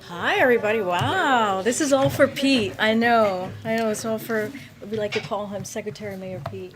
Hi, everybody. Wow, this is all for Pete. I know, it's all for, we like to call him Secretary Mayor Pete.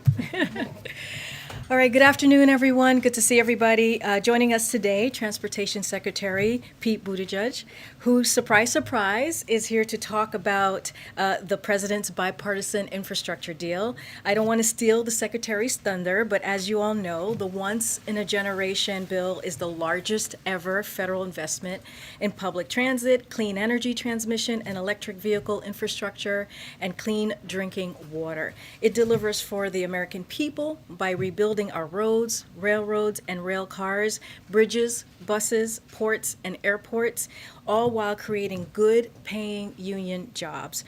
All right, good afternoon, everyone. Good to see everybody. Joining us today, Transportation Secretary Pete Buttigieg, who, surprise, surprise, is here to talk about the president's bipartisan infrastructure deal. I don't want to steal the secretary's thunder, but as you all know, the once-in-a-generation bill is the largest ever federal investment in public transit, clean energy transmission, and electric vehicle infrastructure, and clean drinking water. It delivers for the American people by rebuilding our roads, railroads, and rail cars, bridges, buses, ports, and airports, all while creating good paying union jobs.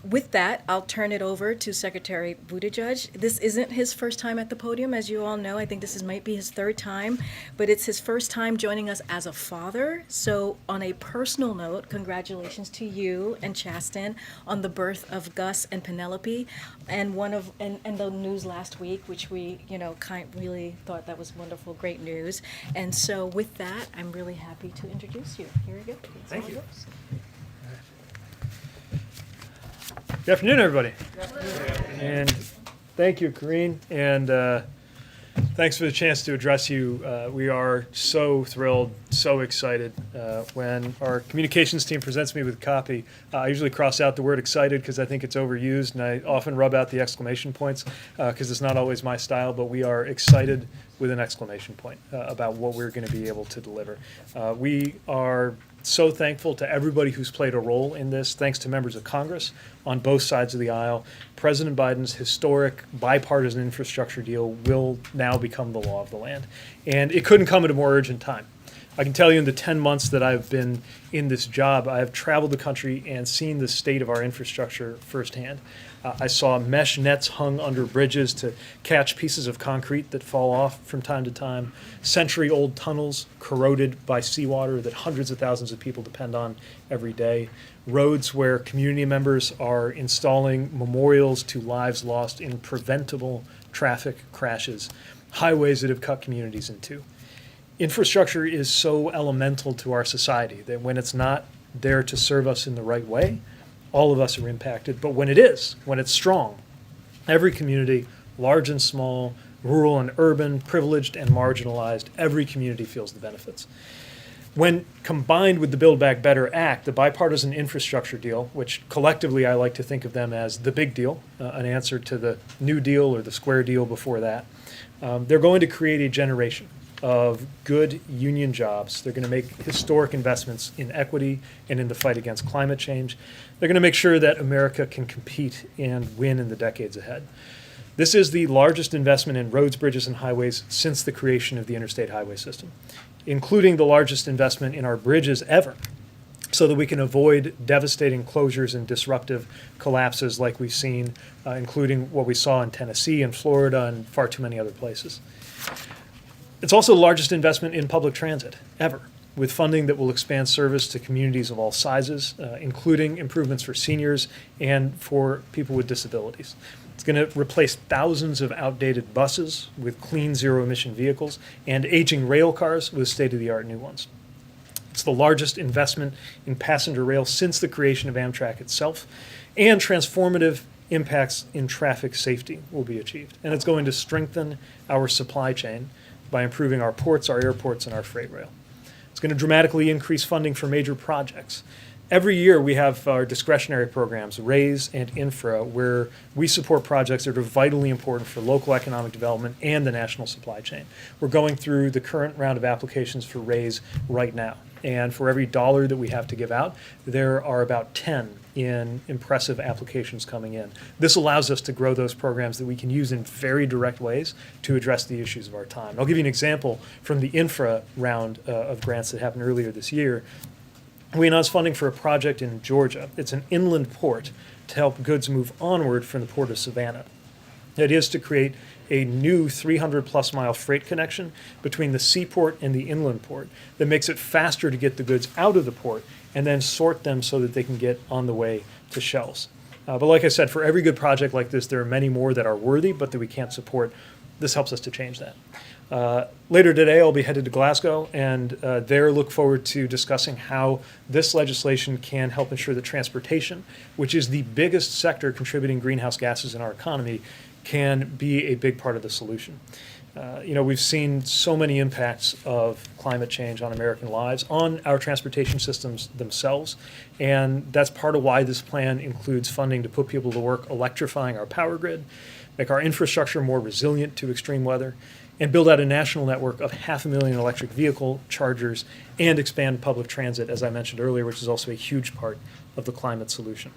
With that, I'll turn it over to Secretary Buttigieg. This isn't his first time at the podium, as you all know. I think might be his third time, but it's his first time joining us as a father. So on a personal note, congratulations to you and Chasten on the birth of Gus and Penelope, and the news last week, which we really thought that was wonderful, great news. And so with that, I'm really happy to introduce you. Here we go. Thank you. Good afternoon, everybody. And thank you, Karine, and thanks for the chance to address you. We are so thrilled, so excited. When our communications team presents me with a copy, I usually cross out the word excited because I think it's overused, and I often rub out the exclamation points because it's not always my style, but we are excited with an exclamation point about what we're going to be able to deliver. We are so thankful to everybody who's played a role in this, thanks to members of Congress on both sides of the aisle. President Biden's historic bipartisan infrastructure deal will now become the law of the land. And it couldn't come at a more urgent time. I can tell you in the 10 months that I've been in this job, I have traveled the country and seen the state of our infrastructure firsthand. I saw mesh nets hung under bridges to catch pieces of concrete that fall off from time to time, century-old tunnels corroded by seawater that hundreds of thousands of people depend on every day, roads where community members are installing memorials to lives lost in preventable traffic crashes, highways that have cut communities in two. Infrastructure is so elemental to our society that when it's not there to serve us in the right way, all of us are impacted. But when it is, when it's strong, every community, large and small, rural and urban, privileged and marginalized, every community feels the benefits. When combined with the Build Back Better Act, the bipartisan infrastructure deal, which collectively I like to think of them as the big deal, an answer to the New Deal or the Square Deal before that, they're going to create a generation of good union jobs. They're going to make historic investments in equity and in the fight against climate change. They're going to make sure that America can compete and win in the decades ahead. This is the largest investment in roads, bridges, and highways since the creation of the interstate highway system, including the largest investment in our bridges ever, so that we can avoid devastating closures and disruptive collapses like we've seen, including what we saw in Tennessee and Florida and far too many other places. It's also the largest investment in public transit ever, with funding that will expand service to communities of all sizes, including improvements for seniors and for people with disabilities. It's going to replace thousands of outdated buses with clean zero-emission vehicles and aging rail cars with state-of-the-art new ones. It's the largest investment in passenger rail since the creation of Amtrak itself, and transformative impacts in traffic safety will be achieved. And it's going to strengthen our supply chain by improving our ports, our airports, and our freight rail. It's going to dramatically increase funding for major projects. Every year we have our discretionary programs, RAISE and Infra, where we support projects that are vitally important for local economic development and the national supply chain. We're going through the current round of applications for RAISE right now. And for every dollar that we have to give out, there are about 10 in impressive applications coming in. This allows us to grow those programs that we can use in very direct ways to address the issues of our time. I'll give you an example from the Infra round of grants that happened earlier this year. We announced funding for a project in Georgia. It's an inland port to help goods move onward from the port of Savannah. It is to create a new 300-plus mile freight connection between the seaport and the inland port that makes it faster to get the goods out of the port and then sort them so that they can get on the way to shelves. But like I said, for every good project like this, there are many more that are worthy but that we can't support. This helps us to change that. Later today, I'll be headed to Glasgow, and there look forward to discussing how this legislation can help ensure that transportation, which is the biggest sector contributing greenhouse gases in our economy, can be a big part of the solution. We've seen so many impacts of climate change on American lives, on our transportation systems themselves, and that's part of why this plan includes funding to put people to work electrifying our power grid, make our infrastructure more resilient to extreme weather, and build out a national network of 500,000 electric vehicle chargers and expand public transit, as I mentioned earlier, which is also a huge part of the climate solution.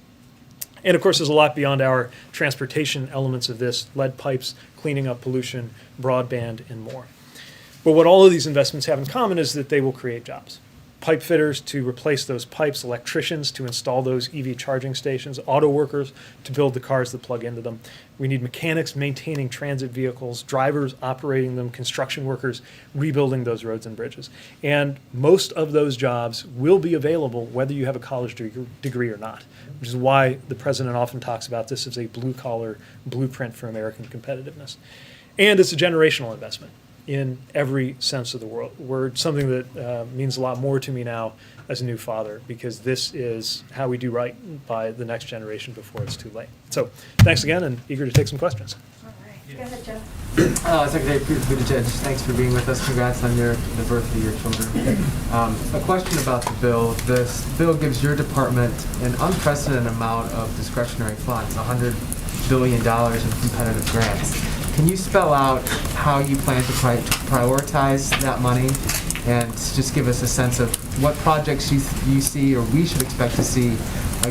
And of course, there's a lot beyond our transportation elements of this: lead pipes, cleaning up pollution, broadband, and more. But what all of these investments have in common is that they will create jobs. Pipe fitters to replace those pipes, electricians to install those EV charging stations, auto workers to build the cars that plug into them. We need mechanics maintaining transit vehicles, drivers operating them, construction workers rebuilding those roads and bridges. And most of those jobs will be available whether you have a college degree or not, which is why the president often talks about this as a blue-collar blueprint for American competitiveness. And it's a generational investment in every sense of the word, something that means a lot more to me now as a new father, because this is how we do right by the next generation before it's too late. So thanks again, and eager to take some questions. All right. Go ahead, Jeff. Secretary Buttigieg, thanks for being with us. Congrats on the birth of your children. A question about the bill. This bill gives your department an unprecedented amount of discretionary funds, $100 billion in competitive grants. Can you spell out how you plan to prioritize that money, and just give us a sense of what projects you see or we should expect to see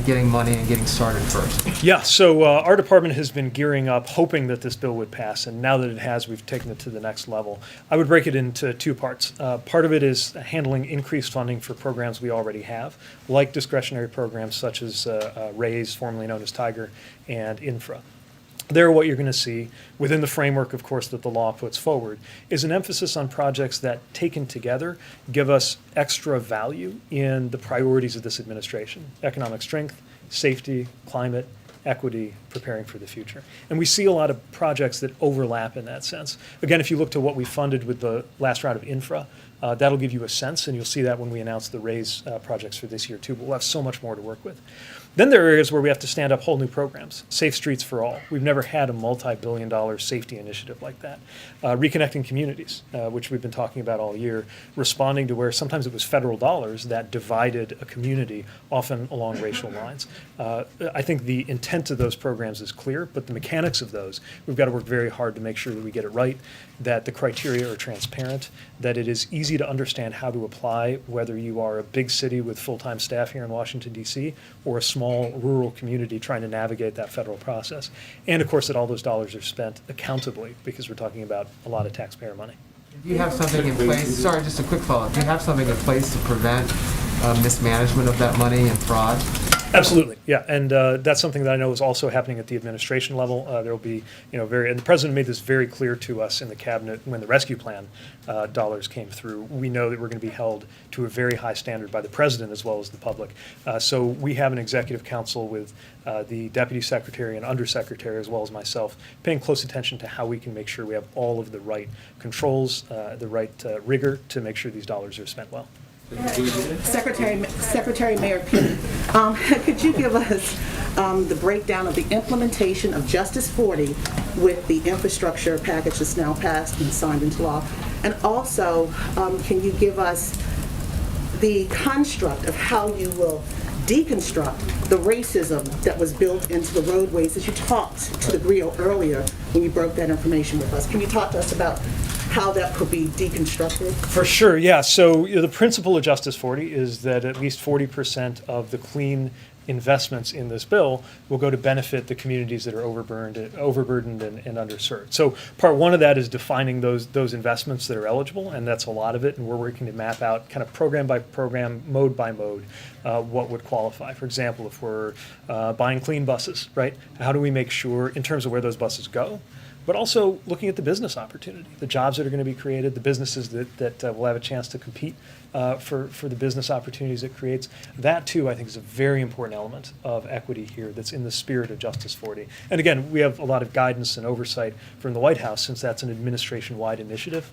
getting money and getting started first? Yeah, so our department has been gearing up, hoping that this bill would pass, and now that it has, we've taken it to the next level. I would break it into two parts. Part of it is handling increased funding for programs we already have, like discretionary programs such as RAISE, formerly known as Tiger, and Infra. There, what you're going to see, within the framework, of course, that the law puts forward, is an emphasis on projects that, taken together, give us extra value in the priorities of this administration: economic strength, safety, climate, equity, preparing for the future. And we see a lot of projects that overlap in that sense. Again, if you look to what we funded with the last round of Infra, that'll give you a sense, and you'll see that when we announce the RAISE projects for this year too, but we'll have so much more to work with. Then there are areas where we have to stand up whole new programs. Safe Streets for All. We've never had a multi-billion-dollar safety initiative like that. Reconnecting communities, which we've been talking about all year, responding to where sometimes it was federal dollars that divided a community, often along racial lines. I think the intent of those programs is clear, but the mechanics of those, we've got to work very hard to make sure that we get it right, that the criteria are transparent, that it is easy to understand how to apply, whether you are a big city with full-time staff here in Washington, D.C., or a small rural community trying to navigate that federal process. And of course, that all those dollars are spent accountably, because we're talking about a lot of taxpayer money. Do you have something in place? Sorry, just a quick follow-up. Do you have something in place to prevent mismanagement of that money and fraud? Absolutely, yeah, and that's something that I know is also happening at the administration level. There will be, and the president made this very clear to us in the cabinet when the rescue plan dollars came through. We know that we're going to be held to a very high standard by the president as well as the public. So we have an executive council with the deputy secretary and undersecretary as well as myself, paying close attention to how we can make sure we have all of the right controls, the right rigor to make sure these dollars are spent well. Secretary Mayor Pete, could you give us the breakdown of the implementation of Justice 40 with the infrastructure package that's now passed and signed into law? And also, can you give us the construct of how you will deconstruct the racism that was built into the roadways, as you talked to the Griot earlier when you broke that information with us? Can you talk to us about how that could be deconstructed? For sure, yeah. So the principle of Justice 40 is that at least 40% of the clean investments in this bill will go to benefit the communities that are overburdened and underserved. So part one of that is defining those investments that are eligible, and that's a lot of it, and we're working to map out kind of program by program, mode by mode, what would qualify. For example, if we're buying clean buses, right? How do we make sure, in terms of where those buses go, but also looking at the business opportunity, the jobs that are going to be created, the businesses that will have a chance to compete for the business opportunities it creates. That, too, I think is a very important element of equity here that's in the spirit of Justice 40. And again, we have a lot of guidance and oversight from the White House, since that's an administration-wide initiative.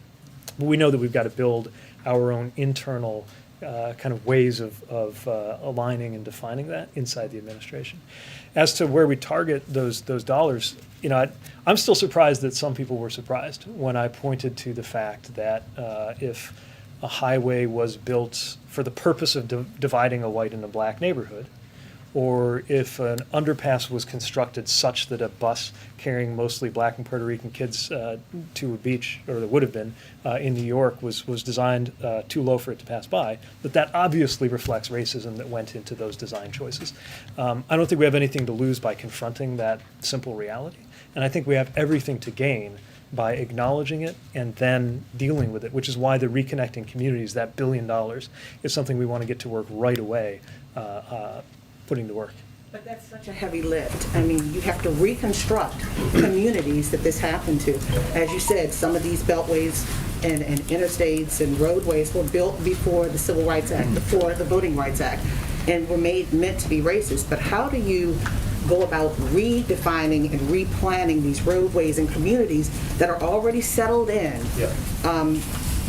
But we know that we've got to build our own internal kind of ways of aligning and defining that inside the administration. As to where we target those dollars, I'm still surprised that some people were surprised when I pointed to the fact that if a highway was built for the purpose of dividing a white and a black neighborhood, or if an underpass was constructed such that a bus carrying mostly black and Puerto Rican kids to a beach, or that would have been in New York, was designed too low for it to pass by, that obviously reflects racism that went into those design choices. I don't think we have anything to lose by confronting that simple reality, and I think we have everything to gain by acknowledging it and then dealing with it, which is why the Reconnecting Communities, that $1 billion, is something we want to get to work right away putting to work. But that's such a heavy lift. I mean, you have to reconstruct communities that this happened to. As you said, some of these beltways and interstates and roadways were built before the Civil Rights Act, before the Voting Rights Act, and were meant to be racist. But how do you go about redefining and replanning these roadways and communities that are already settled in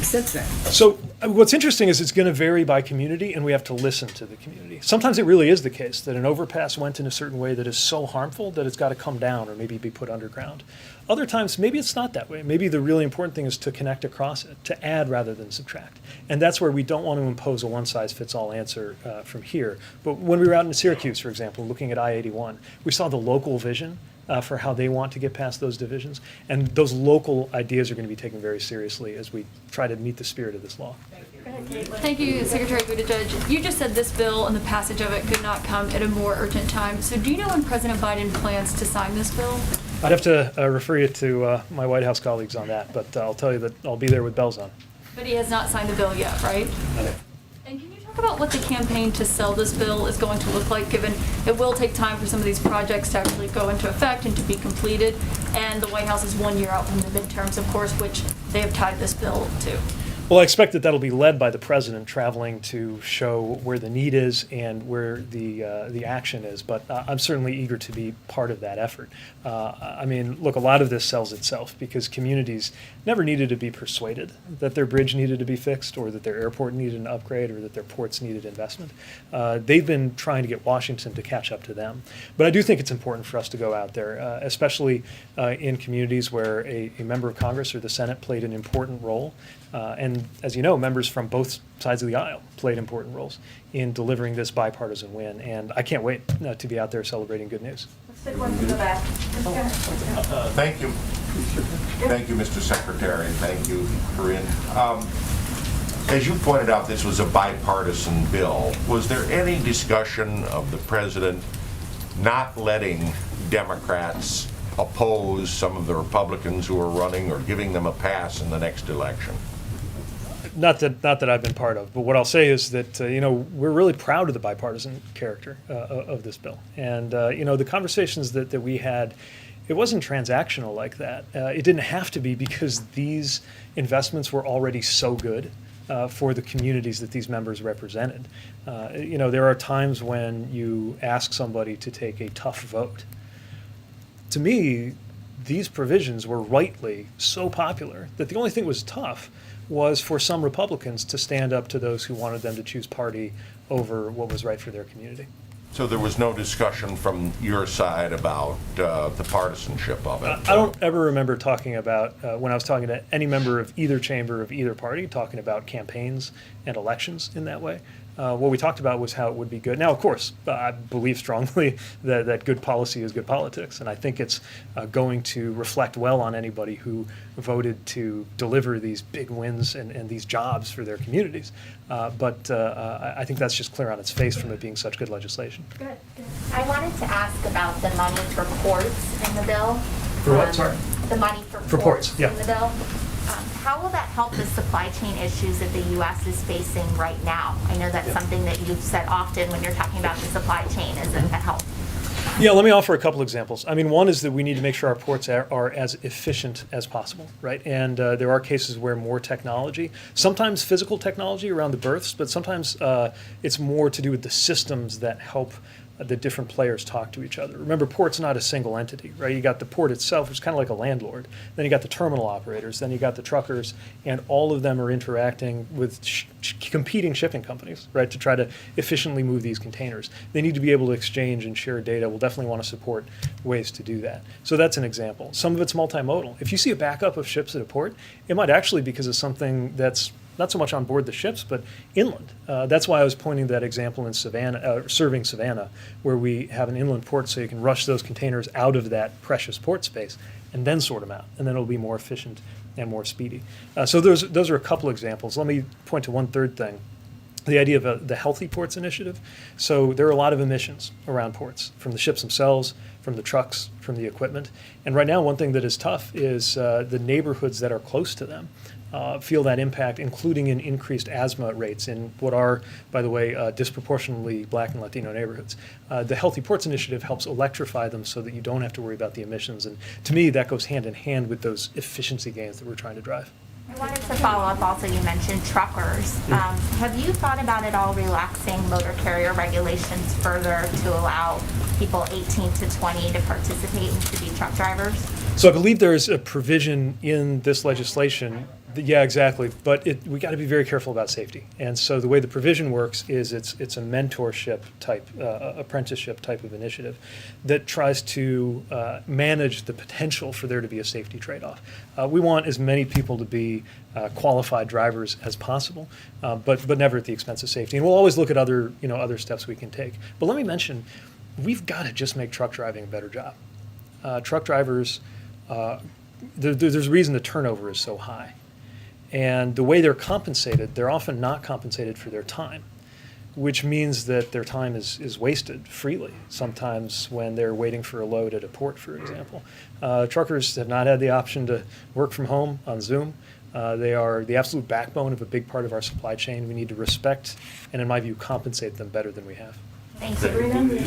since then? So what's interesting is it's going to vary by community, and we have to listen to the community. Sometimes it really is the case that an overpass went in a certain way that is so harmful that it's got to come down or maybe be put underground. Other times, maybe it's not that way. Maybe the really important thing is to connect across it, to add rather than subtract. And that's where we don't want to impose a one-size-fits-all answer from here. But when we were out in Syracuse, for example, looking at I-81, we saw the local vision for how they want to get past those divisions. And those local ideas are going to be taken very seriously as we try to meet the spirit of this law. Thank you, Secretary Buttigieg. You just said this bill and the passage of it could not come at a more urgent time. So do you know when President Biden plans to sign this bill? I'd have to refer you to my White House colleagues on that, but I'll tell you that I'll be there with bells on. But he has not signed the bill yet, right? And can you talk about what the campaign to sell this bill is going to look like, given it will take time for some of these projects to actually go into effect and to be completed, and the White House is 1 year out from the midterms, of course, which they have tied this bill to? Well, I expect that that'll be led by the president traveling to show where the need is and where the action is. But I'm certainly eager to be part of that effort. I mean, look, a lot of this sells itself because communities never needed to be persuaded that their bridge needed to be fixed or that their airport needed an upgrade or that their ports needed investment. They've been trying to get Washington to catch up to them. But I do think it's important for us to go out there, especially in communities where a member of Congress or the Senate played an important role. And as you know, members from both sides of the aisle played important roles in delivering this bipartisan win. And I can't wait to be out there celebrating good news. Let's take one from the back. Thank you. Thank you, Mr. Secretary. Thank you, Karine. As you pointed out, this was a bipartisan bill. Was there any discussion of the president not letting Democrats oppose some of the Republicans who are running or giving them a pass in the next election? Not that I've been part of, but what I'll say is that we're really proud of the bipartisan character of this bill, and the conversations that we had, it wasn't transactional like that. It didn't have to be because these investments were already so good for the communities that these members represented. There are times when you ask somebody to take a tough vote. To me, these provisions were rightly so popular that the only thing that was tough was for some Republicans to stand up to those who wanted them to choose party over what was right for their community. So there was no discussion from your side about the partisanship of it? I don't ever remember talking about, when I was talking to any member of either chamber of either party, talking about campaigns and elections in that way. What we talked about was how it would be good. Now, of course, I believe strongly that good policy is good politics, and I think it's going to reflect well on anybody who voted to deliver these big wins and these jobs for their communities. But I think that's just clear on its face from it being such good legislation. Good. I wanted to ask about the money for ports in the bill. For what, sorry? The money for ports, ports yeah. in the bill. How will that help the supply chain issues that the U.S. is facing right now? I know that's something that you've said often when you're talking about the supply chain is a help. Yeah, let me offer a couple examples. I mean, one is that we need to make sure our ports are as efficient as possible, right? And there are cases where more technology, sometimes physical technology around the berths, but sometimes it's more to do with the systems that help that different players talk to each other. Remember, port's not a single entity, right? You got the port itself, which is kind of like a landlord. Then you got the terminal operators. Then you got the truckers, and all of them are interacting with competing shipping companies, right, to try to efficiently move these containers. They need to be able to exchange and share data. We'll definitely want to support ways to do that. So that's an example. Some of it's multimodal. If you see a backup of ships at a port, it might actually be because of something that's not so much on board the ships, but inland. That's why I was pointing to that example in Savannah, serving Savannah, where we have an inland port so you can rush those containers out of that precious port space and then sort them out, and then it'll be more efficient and more speedy. So those are a couple examples. Let me point to one third thing. The idea of the Healthy Ports Initiative. So there are a lot of emissions around ports, from the ships themselves, from the trucks, from the equipment. And right now, one thing that is tough is the neighborhoods that are close to them feel that impact, including in increased asthma rates in what are, by the way, disproportionately Black and Latino neighborhoods. The Healthy Ports Initiative helps electrify them so that you don't have to worry about the emissions. And to me, that goes hand in hand with those efficiency gains that we're trying to drive. I wanted to follow up also, you mentioned truckers. Have you thought about at all relaxing motor carrier regulations further to allow people 18 to 20 to participate and to be truck drivers? So I believe there is a provision in this legislation. Yeah, exactly. But we got to be very careful about safety. And so the way the provision works is it's a mentorship type, apprenticeship type of initiative that tries to manage the potential for there to be a safety trade-off. We want as many people to be qualified drivers as possible, but never at the expense of safety. And we'll always look at other steps we can take. But let me mention, we've got to just make truck driving a better job. Truck drivers, there's a reason the turnover is so high. And the way they're compensated, they're often not compensated for their time, which means that their time is wasted freely, sometimes when they're waiting for a load at a port, for example. Truckers have not had the option to work from home on Zoom. They are the absolute backbone of a big part of our supply chain. We need to respect and, in my view, compensate them better than we have. Thank you.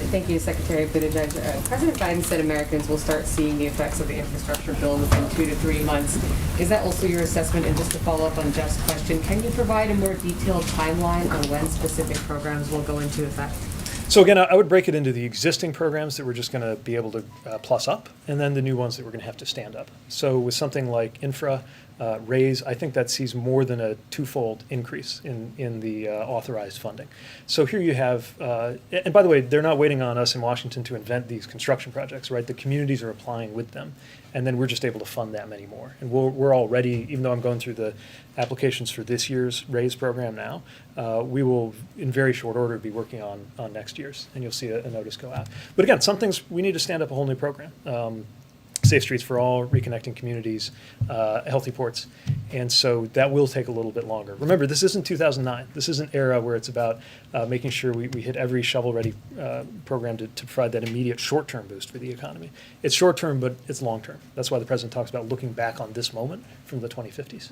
Thank you, Secretary Buttigieg. President Biden said Americans will start seeing the effects of the infrastructure bill within 2 to 3 months. Is that also your assessment? And just to follow up on Jeff's question, can you provide a more detailed timeline on when specific programs will go into effect? So again, I would break it into the existing programs that we're just going to be able to plus up, and then the new ones that we're going to have to stand up. So with something like infra, raise, I think that sees more than a twofold increase in the authorized funding. So here you have, and by the way, they're not waiting on us in Washington to invent these construction projects, right? The communities are applying with them, and then we're just able to fund that many more. And we're already, even though I'm going through the applications for this year's raise program now, we will, in very short order, be working on next year's, and you'll see a notice go out. But again, some things, we need to stand up a whole new program. Safe Streets for All, Reconnecting Communities, Healthy Ports. And so that will take a little bit longer. Remember, this isn't 2009. This is an era where it's about making sure we hit every shovel-ready program to provide that immediate short-term boost for the economy. It's short-term, but it's long-term. That's why the President talks about looking back on this moment from the 2050s.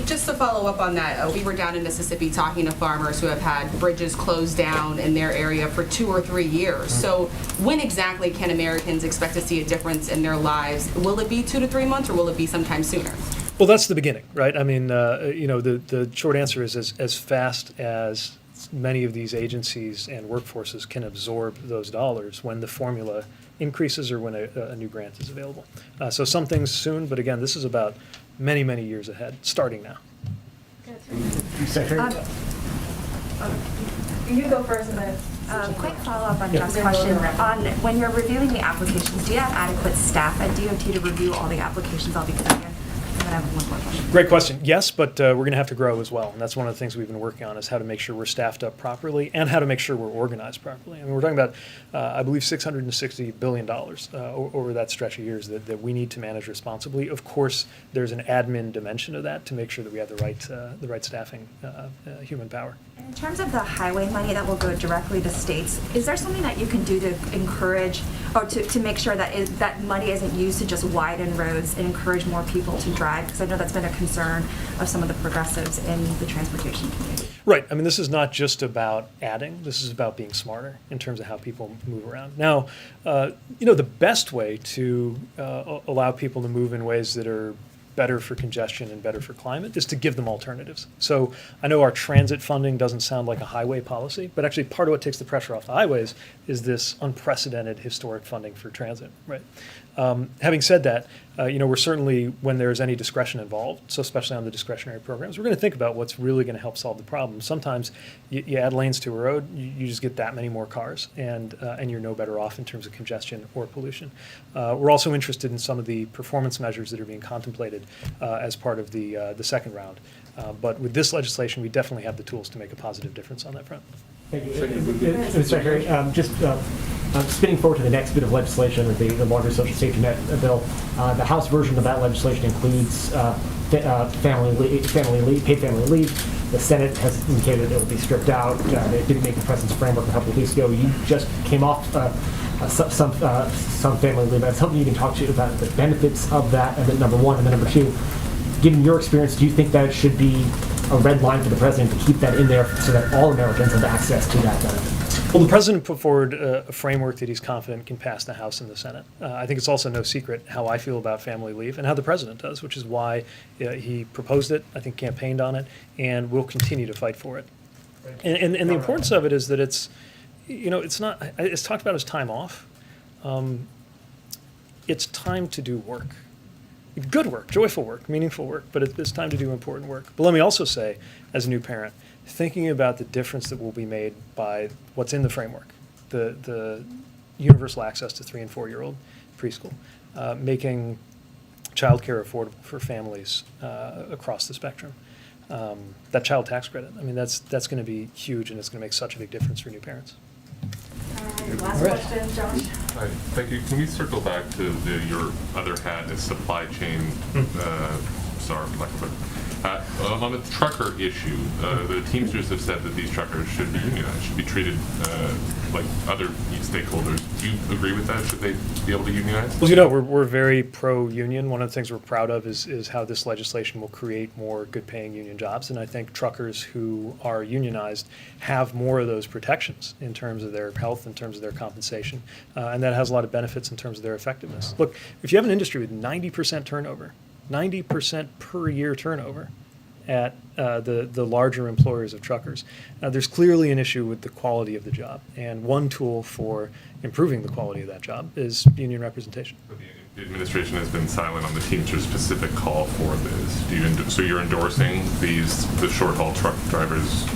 Just to follow up on that, we were down in Mississippi talking to farmers who have had bridges closed down in their area for 2 or 3 years. So when exactly can Americans expect to see a difference in their lives? Will it be 2 to 3 months, or will it be sometime sooner? Well, that's the beginning, right? I mean, the short answer is as fast as many of these agencies and workforces can absorb those dollars when the formula increases or when a new grant is available. So some things soon, but again, this is about many, many years ahead, starting now. You go first, and then. Quick follow-up on Jeff's question. On when you're reviewing the applications, do you have adequate staff at DOT to review all the applications all together? And then I have one more question. Great question. Yes, but we're going to have to grow as well. And that's one of the things we've been working on is how to make sure we're staffed up properly and how to make sure we're organized properly. I mean, we're talking about, I believe, $660 billion over that stretch of years that we need to manage responsibly. Of course, there's an admin dimension of that to make sure that we have the right staffing, human power. In terms of the highway money that will go directly to states, is there something that you can do to encourage or to make sure that that money isn't used to just widen roads and encourage more people to drive? Because I know that's been a concern of some of the progressives in the transportation community. Right. I mean, this is not just about adding. This is about being smarter in terms of how people move around. Now, the best way to allow people to move in ways that are better for congestion and better for climate is to give them alternatives. So I know our transit funding doesn't sound like a highway policy, but actually part of what takes the pressure off the highways is this unprecedented historic funding for transit, right? Having said that, we're certainly, when there's any discretion involved, so especially on the discretionary programs, we're going to think about what's really going to help solve the problem. Sometimes you add lanes to a road, you just get that many more cars, and you're no better off in terms of congestion or pollution. We're also interested in some of the performance measures that are being contemplated as part of the second round. But with this legislation, we definitely have the tools to make a positive difference on that front. Thank you. Mr. Secretary, just spinning forward to the next bit of legislation, the larger social safety net bill. The House version of that legislation includes paid family leave. The Senate has indicated it will be stripped out. They didn't make the President's framework a couple of weeks ago. You just came off some family leave. That's something you can talk to about the benefits of that, and then number one, and then number two, given your experience, do you think that it should be a red line for the President to keep that in there so that all Americans have access to that benefit? Well, the President put forward a framework that he's confident can pass the House and the Senate. I think it's also no secret how I feel about family leave and how the President does, which is why he proposed it, I think campaigned on it, and will continue to fight for it. And the importance of it is that it's talked about as time off. It's time to do work. Good work, joyful work, meaningful work, but it's time to do important work. But let me also say, as a new parent, thinking about the difference that will be made by what's in the framework, the universal access to 3- and 4-year-old preschool, making childcare affordable for families across the spectrum, that child tax credit, I mean, that's going to be huge, and it's going to make such a big difference for new parents. Last question, Josh. Hi, thank you. Can we circle back to your other hat as supply chain czar, for lack of a better. On the trucker issue, the Teamsters have said that these truckers should be unionized, should be treated like other stakeholders. Do you agree with that? Should they be able to unionize? Well, we're very pro-union. One of the things we're proud of is how this legislation will create more good-paying union jobs, and I think truckers who are unionized have more of those protections in terms of their health, in terms of their compensation, and that has a lot of benefits in terms of their effectiveness. Look, if you have an industry with 90% turnover, 90% per year turnover at the larger employers of truckers, there's clearly an issue with the quality of the job. And one tool for improving the quality of that job is union representation. But the administration has been silent on the Teamsters' specific call for this. So you're endorsing the short-haul truck drivers?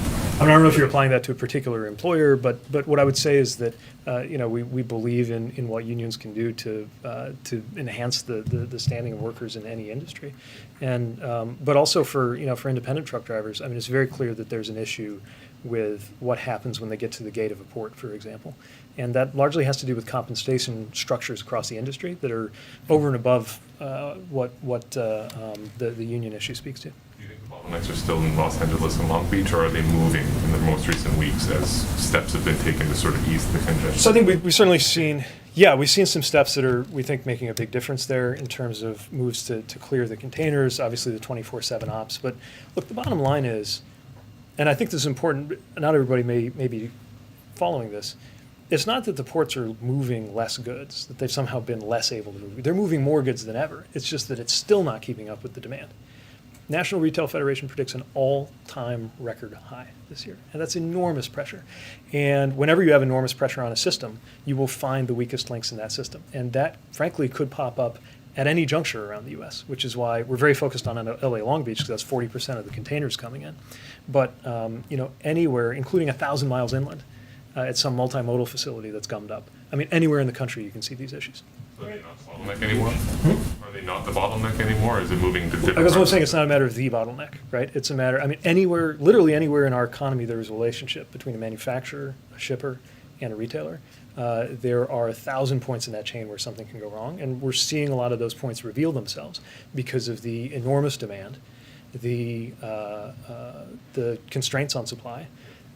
I don't know if you're applying that to a particular employer, but what I would say is that we believe in what unions can do to enhance the standing of workers in any industry, and but also for independent truck drivers. I mean, it's very clear that there's an issue with what happens when they get to the gate of a port, for example, and that largely has to do with compensation structures across the industry that are over and above what the union issue speaks to. Bottlenecks are still in Los Angeles and Long Beach, or are they moving in the most recent weeks as steps have been taken to sort of ease the congestion? So I think we've certainly seen, we've seen some steps that are, we think, making a big difference there in terms of moves to clear the containers, obviously the 24/7 ops. But look, the bottom line is, and I think this is important, not everybody may be following this, it's not that the ports are moving less goods, that they've somehow been less able to move. They're moving more goods than ever. It's just that it's still not keeping up with the demand. National Retail Federation predicts an all-time record high this year, and that's enormous pressure. And whenever you have enormous pressure on a system, you will find the weakest links in that system. And that, frankly, could pop up at any juncture around the U.S., which is why we're very focused on LA Long Beach, because that's 40% of the containers coming in. But anywhere, including 1,000 miles inland, at some multimodal facility that's gummed up. I mean, anywhere in the country you can see these issues. So are they not the bottleneck anymore? Are they not the bottleneck anymore? Or is it moving to different? I guess what I'm saying, it's not a matter of the bottleneck, right? It's a matter, literally anywhere in our economy there is a relationship between a manufacturer, a shipper, and a retailer. There are 1,000 points in that chain where something can go wrong, and we're seeing a lot of those points reveal themselves because of the enormous demand, the constraints on supply,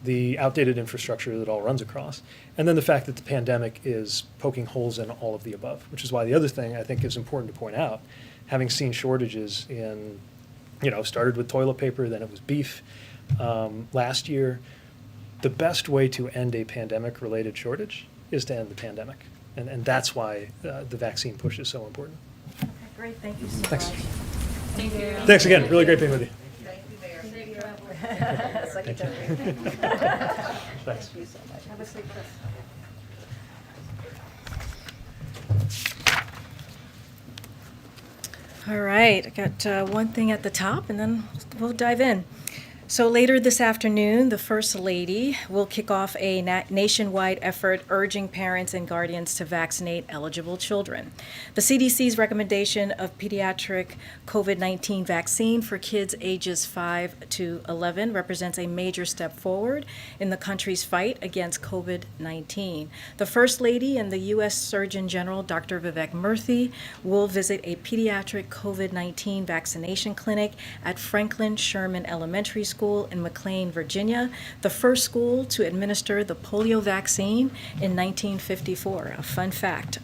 the outdated infrastructure that all runs across, and then the fact that the pandemic is poking holes in all of the above, which is why the other thing I think is important to point out, having seen shortages in, started with toilet paper, then it was beef last year, the best way to end a pandemic-related shortage is to end the pandemic. And that's why the vaccine push is so important. Okay, great. Thank you so Thanks. much. Thank you. Thanks again. Really great being with you. Secretary. Thanks. Have a seat, Chris. All right, I got one thing at the top, and then we'll dive in. So later this afternoon, the First Lady will kick off a nationwide effort urging parents and guardians to vaccinate eligible children. The CDC's recommendation of pediatric COVID-19 vaccine for kids ages 5 to 11 represents a major step forward in the country's fight against COVID-19. The First Lady and the U.S. Surgeon General, Dr. Vivek Murthy, will visit a pediatric COVID-19 vaccination clinic at Franklin Sherman Elementary School in McLean, Virginia, the first school to administer the polio vaccine in 1954. A fun fact.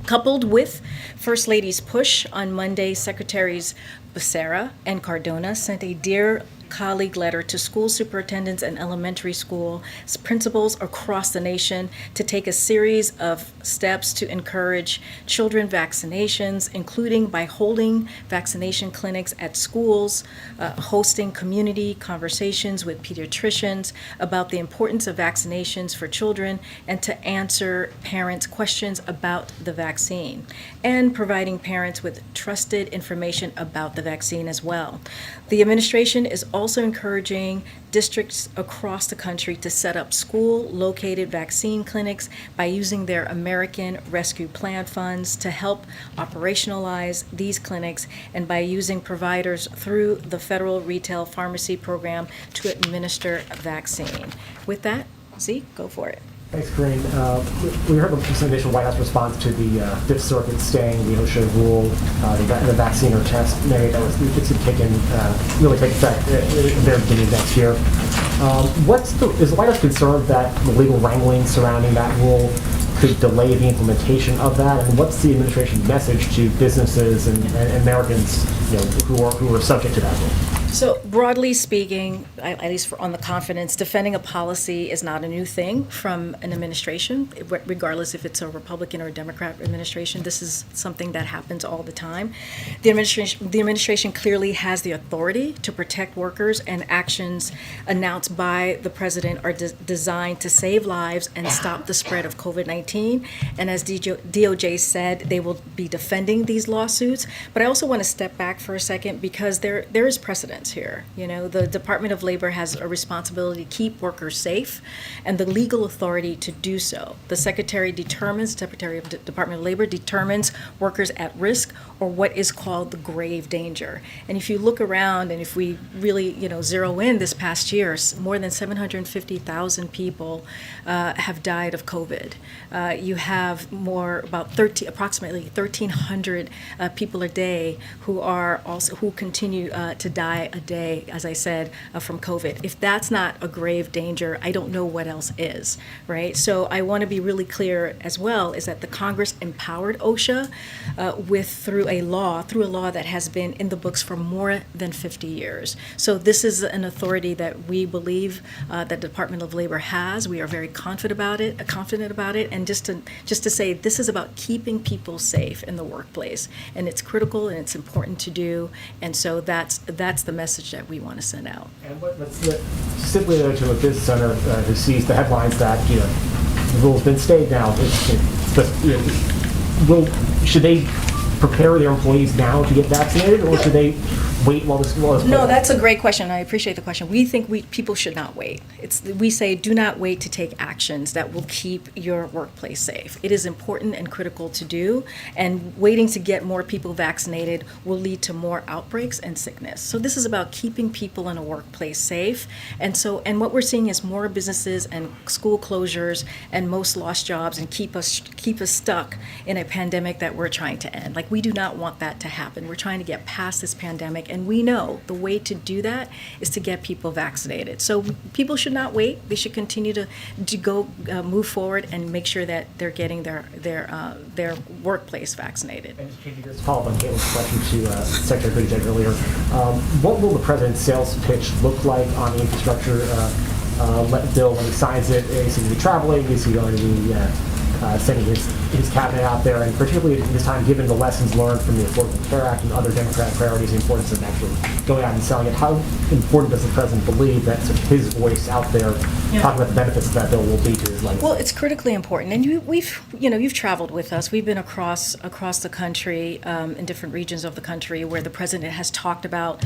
Coupled with First Lady's push on Monday, Secretaries Becerra and Cardona sent a Dear Colleague letter to school superintendents and elementary school principals across the nation to take a series of steps to encourage children vaccinations, including by holding vaccination clinics at schools, hosting community conversations with pediatricians about the importance of vaccinations for children, and to answer parents' questions about the vaccine, and providing parents with trusted information about the vaccine as well. The administration is also encouraging districts across the country to set up school-located vaccine clinics by using their American Rescue Plan funds to help operationalize these clinics, and by using providers through the federal retail pharmacy program to administer a vaccine. With that, Zeke, go for it. Thanks, Karine. We heard some initial White House response to the Fifth Circuit staying the OSHA rule, the vaccine or test mandate that was really take effect at the very beginning of next year. Is the White House concerned that the legal wrangling surrounding that rule could delay the implementation of that? And what's the administration's message to businesses and Americans, who are subject to that rule? So broadly speaking, at least on the confidence, defending a policy is not a new thing from an administration, regardless if it's a Republican or a Democrat administration. This is something that happens all the time. The administration clearly has the authority to protect workers, and actions announced by the president are designed to save lives and stop the spread of COVID-19. And as DOJ said, they will be defending these lawsuits. But I also want to step back for a second, because there is precedent here. The Department of Labor has a responsibility to keep workers safe and the legal authority to do so. The Secretary of the Department of Labor determines workers at risk, or what is called the grave danger. And if you look around, and if we really zero in this past year, more than 750,000 people have died of COVID. You have approximately 1,300 people a day who continue to die a day, as I said, from COVID. If that's not a grave danger, I don't know what else is, right? So I want to be really clear as well, is that the Congress empowered OSHA through a law that has been in the books for more than 50 years. So this is an authority that we believe that the Department of Labor has. We are very confident about it, and just to say, this is about keeping people safe in the workplace, and it's critical and it's important to do, and so that's the message that we want to send out. And simply to a business owner who sees the headlines that the rule's been stayed now, should they prepare their employees now to get vaccinated, or should they wait while this law is No, that's a great question. I appreciate the question. We think people should not wait. We say do not wait to take actions that will keep your workplace safe. It is important and critical to do, and waiting to get more people vaccinated will lead to more outbreaks and sickness. So this is about keeping people in a workplace safe. And what we're seeing is more businesses and school closures and most lost jobs, and keep us stuck in a pandemic that we're trying to end. Like, we do not want that to happen. We're trying to get past this pandemic. And we know the way to do that is to get people vaccinated. So people should not wait. They should continue to move forward and make sure that they're getting their workplace vaccinated. And just follow up on Caitlin's question to Secretary Buttigieg earlier. What will the president's sales pitch look like on the infrastructure bill when he signs it? Is he going to be traveling? Is he going to be sending his cabinet out there, and particularly at this time, given the lessons learned from the Affordable Care Act and other Democratic priorities, the importance of actually going out and selling it. How important does the president believe that sort of his voice out there talking about the benefits of that bill will be to his legacy? Well, it's critically important, and you've traveled with us. We've been across the country, in different regions of the country, where the president has talked about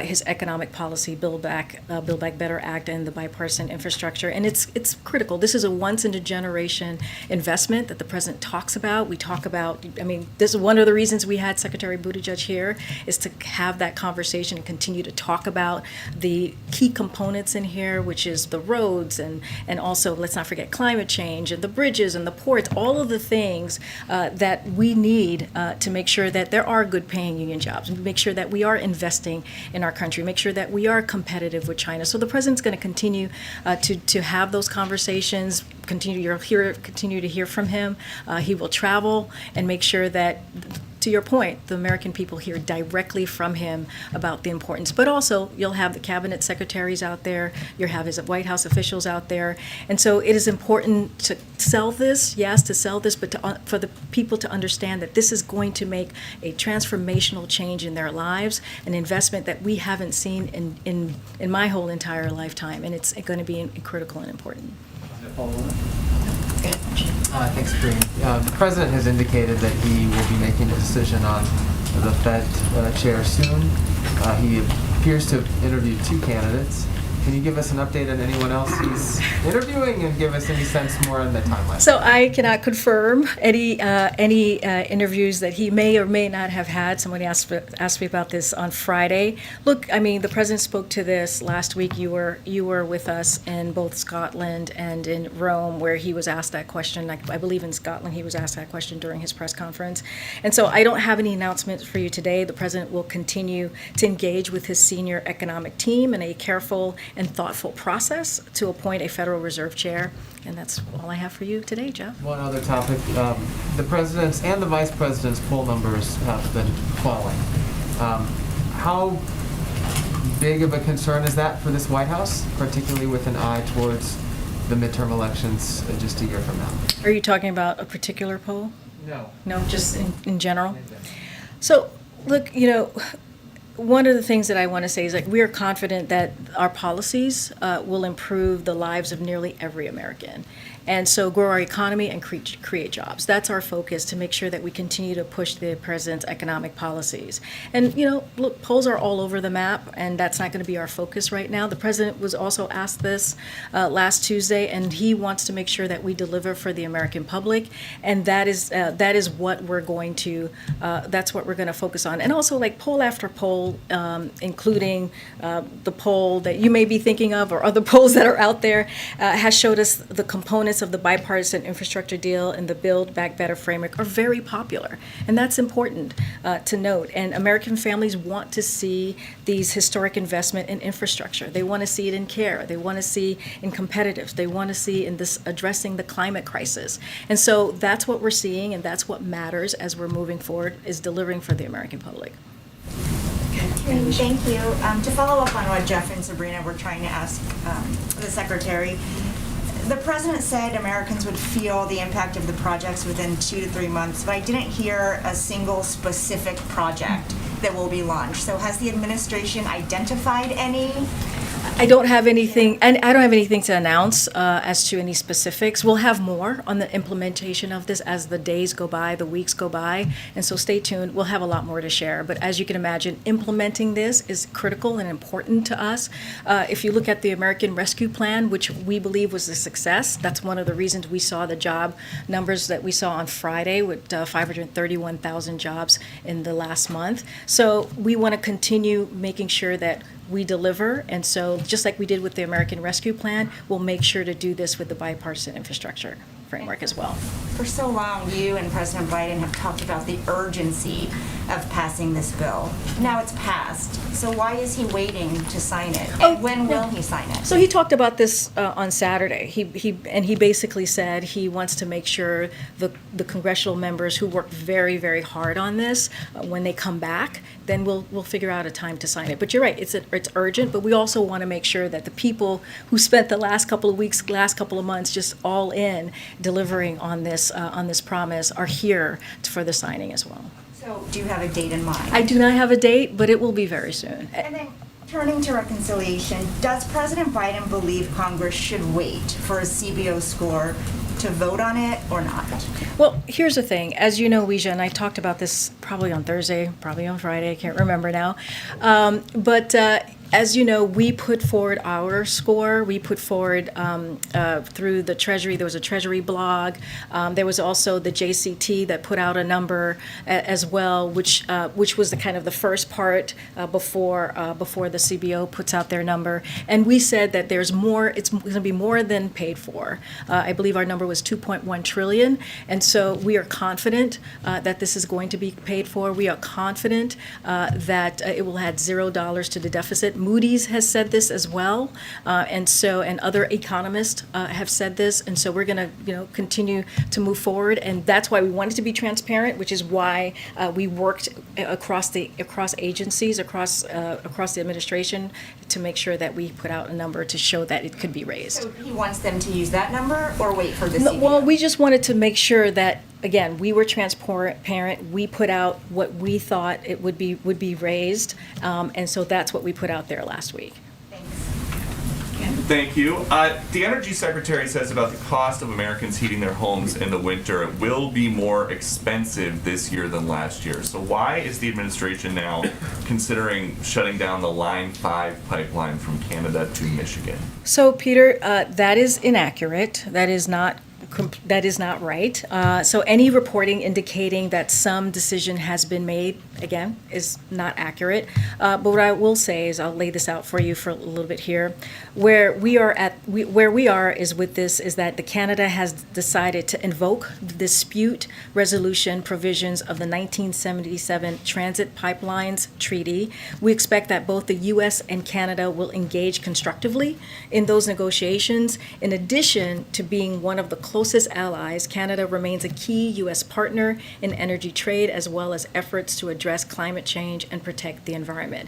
his economic policy, Build Back Better Act, and the bipartisan infrastructure, and it's critical. This is a once in a generation investment that the president talks about. We talk about. I mean, this is one of the reasons we had Secretary Buttigieg here, is to have that conversation and continue to talk about the key components in here, which is the roads and also, let's not forget, climate change and the bridges and the ports, all of the things that we need to make sure that there are good paying union jobs, and make sure that we are investing in our country, make sure that we are competitive with China. So the president's going to continue to have those conversations, continue to hear from him. He will travel and make sure that, to your point, the American people hear directly from him about the importance. But also, you'll have the cabinet secretaries out there, you'll have his White House officials out there. And so it is important to sell this, but for the people to understand that this is going to make a transformational change in their lives, an investment that we haven't seen in my whole entire lifetime. And it's going to be critical and important. Thanks, Karine. The president has indicated that he will be making a decision on the Fed chair soon. He appears to have interviewed 2 candidates. Can you give us an update on anyone else he's interviewing, and give us any sense more on the timeline? So I cannot confirm any interviews that he may or may not have had. Somebody asked me about this on Friday. Look, I mean, the president spoke to this last week. You were with us in both Scotland and in Rome, where he was asked that question. I believe in Scotland he was asked that question during his press conference. And so I don't have any announcements for you today. The president will continue to engage with his senior economic team in a careful and thoughtful process to appoint a Federal Reserve chair. And that's all I have for you today, Jeff. One other topic. The president's and the vice president's poll numbers have been falling. How big of a concern is that for this White House, particularly with an eye towards the midterm elections just a year from now? Are you talking about a particular poll? No. No, just in general? So, look, one of the things that I want to say is, like, we are confident that our policies will improve the lives of nearly every American. And so grow our economy and create jobs. That's our focus, to make sure that we continue to push the president's economic policies. And, look, polls are all over the map, and that's not going to be our focus right now. The president was also asked this last Tuesday, and he wants to make sure that we deliver for the American public, and that is what we're going to focus on. And also, like, poll after poll, including the poll that you may be thinking of, or other polls that are out there, has showed us the components of the bipartisan infrastructure deal and the Build Back Better framework are very popular. And that's important to note. And American families want to see these historic investment in infrastructure. They want to see it in care. They want to see in competitiveness. They want to see in this addressing the climate crisis. And so that's what we're seeing, and that's what matters as we're moving forward, is delivering for the American public. Thank you. To follow up on what Jeff and Sabrina were trying to ask the Secretary, the President said Americans would feel the impact of the projects within 2 to 3 months, but I didn't hear a single specific project that will be launched. So has the administration identified any? I don't have anything, and I don't have anything to announce as to any specifics. We'll have more on the implementation of this as the days go by, the weeks go by, and so stay tuned. We'll have a lot more to share. But as you can imagine, implementing this is critical and important to us. If you look at the American Rescue Plan, which we believe was a success, that's one of the reasons we saw the job numbers that we saw on Friday, with 531,000 jobs in the last month. So we want to continue making sure that we deliver, and so just like we did with the American Rescue Plan, we'll make sure to do this with the bipartisan infrastructure framework as well. For so long, you and President Biden have talked about the urgency of passing this bill. Now it's passed, so why is he waiting to sign it? And when will he sign it? So he talked about this on Saturday. He basically said he wants to make sure the congressional members who worked very, very hard on this, when they come back, then we'll figure out a time to sign it. But you're right, it's urgent, but we also want to make sure that the people who spent the last couple of weeks, last couple of months just all in, delivering on this promise are here for the signing as well. So do you have a date in mind? I do not have a date, but it will be very soon. And then turning to reconciliation, does President Biden believe Congress should wait for a CBO score to vote on it or not? Well, here's the thing. As you know, Weijia, and I talked about this probably on Thursday, probably on Friday, I can't remember now. But as you know, we put forward our score. We put forward through the Treasury. There was a Treasury blog. There was also the JCT that put out a number as well, which was the kind of the first part before the CBO puts out their number. And we said that there's more. It's going to be more than paid for. I believe our number was 2.1 trillion. And so we are confident that this is going to be paid for. We are confident that it will add $0 to the deficit. Moody's has said this as well, and other economists have said this, and so we're going to continue to move forward, and that's why we wanted to be transparent, which is why we worked across agencies, across the administration, to make sure that we put out a number to show that it could be raised. So he wants them to use that number or wait for the CBO? Well, we just wanted to make sure that, again, we were transparent. We put out what we thought it would be raised, and so that's what we put out there last week. Thank you. The Energy Secretary says about the cost of Americans heating their homes in the winter, it will be more expensive this year than last year. So why is the administration now considering shutting down the Line 5 pipeline from Canada to Michigan? So, Peter, that is inaccurate. That is not right. So any reporting indicating that some decision has been made, again, is not accurate. But what I will say is, I'll lay this out for you for a little bit here. Where we are is with this is that the Canada has decided to invoke the dispute resolution provisions of the 1977 Transit Pipelines Treaty. We expect that both the U.S. and Canada will engage constructively in those negotiations. In addition to being one of the closest allies, Canada remains a key U.S. partner in energy trade, as well as efforts to address climate change and protect the environment.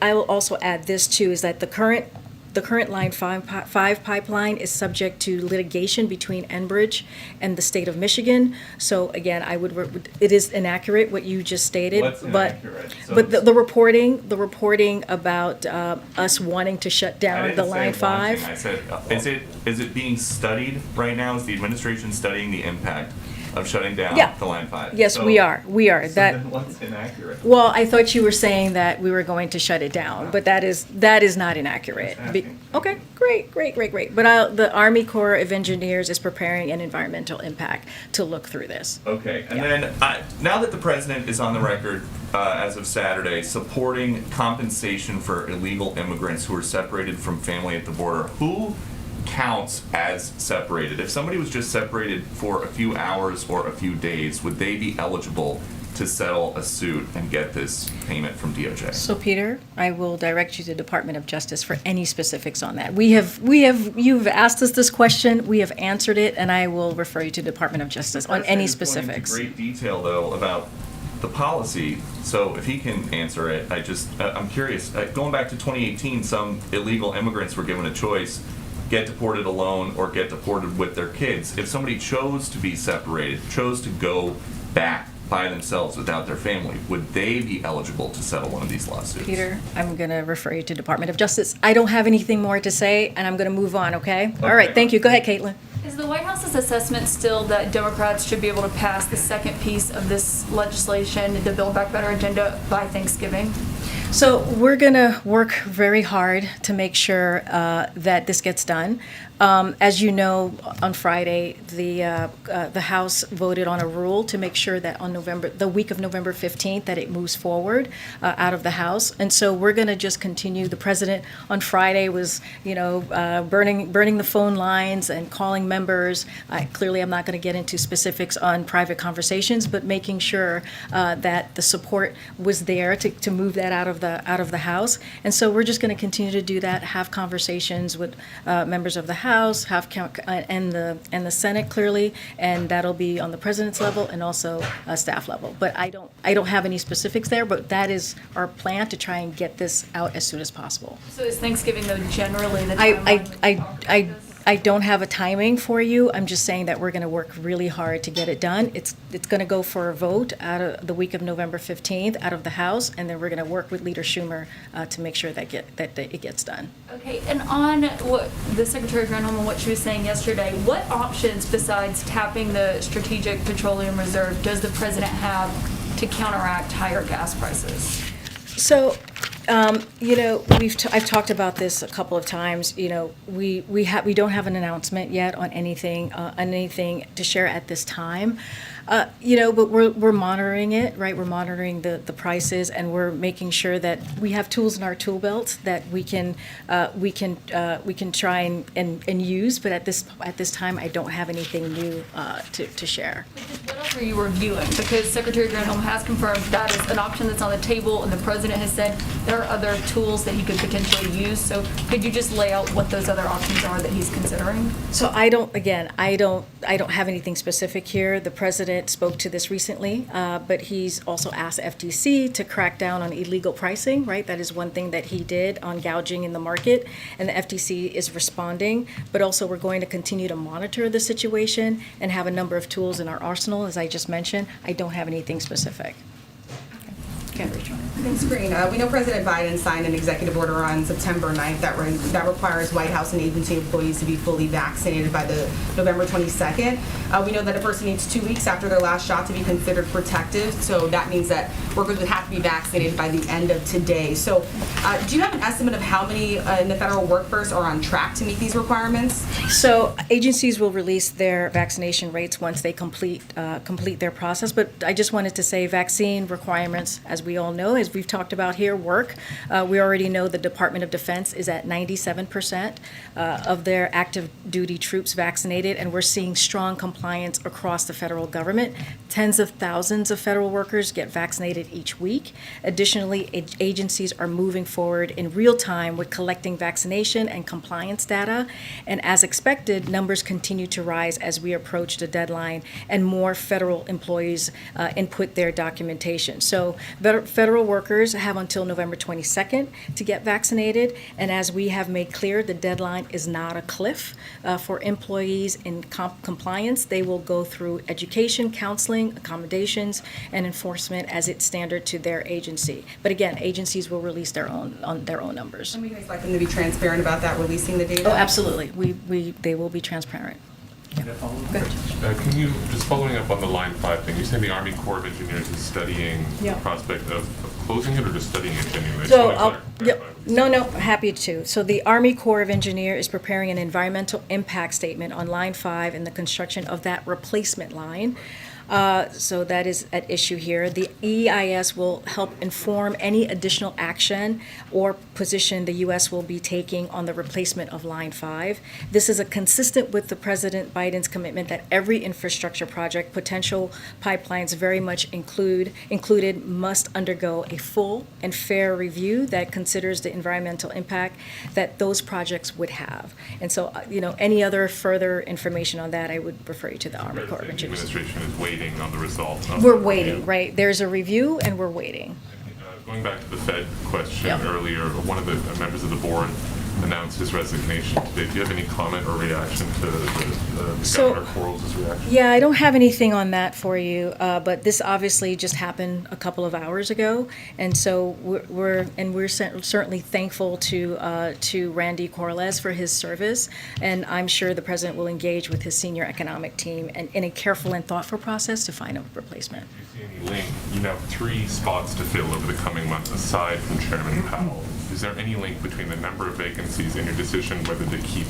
I will also add this too, is that the current Line 5 pipeline is subject to litigation between Enbridge and the state of Michigan. So again, it is inaccurate what you just stated. What's inaccurate? But the reporting about us wanting to shut down the Line 5. I said, is it being studied right now? Is the administration studying the impact of shutting down the Line 5? Yes, So- we are. So then what's inaccurate? Well, I thought you were saying that we were going to shut it down, but that is not inaccurate. Okay, great. But the Army Corps of Engineers is preparing an environmental impact to look through this. Okay, and then now that the president is on the record as of Saturday supporting compensation for illegal immigrants who are separated from family at the border, who counts as separated? If somebody was just separated for a few hours or a few days, would they be eligible to settle a suit and get this payment from DOJ? So, Peter, I will direct you to the Department of Justice for any specifics on that. You've asked us this question, we have answered it, and I will refer you to the Department of Justice on any specifics. Great detail, though, about the policy. So if he can answer it, I'm curious. Going back to 2018, some illegal immigrants were given a choice: get deported alone or get deported with their kids. If somebody chose to be separated, chose to go back by themselves without their family, would they be eligible to settle one of these lawsuits? Peter, I'm going to refer you to Department of Justice. I don't have anything more to say, and I'm going to move on, okay? All right, thank you. Go ahead, Caitlin. Is the White House's assessment still that Democrats should be able to pass the second piece of this legislation, the Build Back Better agenda, by Thanksgiving? So we're going to work very hard to make sure that this gets done. As you know, on Friday, the House voted on a rule to make sure that on the week of November 15th, that it moves forward out of the House. And so we're going to just continue. The president on Friday was, burning the phone lines and calling members. Clearly, I'm not going to get into specifics on private conversations, but making sure that the support was there to move that out of the House. And so we're just going to continue to do that, have conversations with members of the House, and the Senate, clearly, and that'll be on the president's level and also staff level. But I don't have any specifics there, but that is our plan, to try and get this out as soon as possible. So is Thanksgiving, though, generally the timeline? I don't have a timing for you. I'm just saying that we're going to work really hard to get it done. It's going to go for a vote out of the week of November 15th out of the House, and then we're going to work with Leader Schumer to make sure that it gets done. Okay, and on what the Secretary Granholm and what she was saying yesterday, what options besides tapping the Strategic Petroleum Reserve does the president have to counteract higher gas prices? So, I've talked about this a couple of times. We don't have an announcement yet on anything to share at this time. But we're monitoring it, right? We're monitoring the prices, and we're making sure that we have tools in our tool belt that we can try and use. But at this time, I don't have anything new to share. What else are you reviewing? Because Secretary Granholm has confirmed that is an option that's on the table, and the president has said there are other tools that he could potentially use. So could you just lay out what those other options are that he's considering? So I don't have anything specific here. The president spoke to this recently, but he's also asked FTC to crack down on illegal pricing, right? That is one thing that he did on gouging in the market, and the FTC is responding. But also we're going to continue to monitor the situation and have a number of tools in our arsenal, as I just mentioned. I don't have anything specific. Thanks, Karine. We know President Biden signed an executive order on September 9th that requires White House and agency employees to be fully vaccinated by the November 22nd. We know that a person needs 2 weeks after their last shot to be considered protective, so that means that workers would have to be vaccinated by the end of today. So do you have an estimate of how many in the federal workforce are on track to meet these requirements? So agencies will release their vaccination rates once they complete their process, but I just wanted to say vaccine requirements, as we all know, as we've talked about here, work. We already know the Department of Defense is at 97% of their active duty troops vaccinated, and we're seeing strong compliance across the federal government. Tens of thousands of federal workers get vaccinated each week. Additionally, agencies are moving forward in real time with collecting vaccination and compliance data, and as expected, numbers continue to rise as we approach the deadline and more federal employees input their documentation. So federal workers have until November 22nd to get vaccinated, and as we have made clear, the deadline is not a cliff. For employees in compliance, they will go through education, counseling, accommodations, and enforcement as it's standard to their agency. But again, agencies will release their own numbers. And we guys like them to be transparent about that, releasing the data? Oh, absolutely. They will be transparent. Can you, just following up on the Line 5 thing, you said the Army Corps of Engineers is studying the prospect of closing it, or just studying it genuinely? So, happy to. So the Army Corps of Engineers is preparing an environmental impact statement on Line 5 and the construction of that replacement line. So that is at issue here. The EIS will help inform any additional action or position the U.S. will be taking on the replacement of Line 5. This is consistent with the President Biden's commitment that every infrastructure project, potential pipelines very much included, must undergo a full and fair review that considers the environmental impact that those projects would have. And so, any other further information on that, I would refer you to the Army Corps of Engineers. The administration is waiting on the result. We're waiting, right? There's a review, and we're waiting. Going back to the Fed question earlier, one of the members of the board announced his resignation today. Do you have any comment or reaction to Governor Quarles' reaction? Yeah, I don't have anything on that for you, but this obviously just happened a couple of hours ago, and so we're certainly thankful to Randy Corliss for his service, and I'm sure the president will engage with his senior economic team and in a careful and thoughtful process to find a replacement. Do you see any link? You have 3 spots to fill over the coming months aside from Chairman Powell. Is there any link between the number of vacancies and your decision whether to keep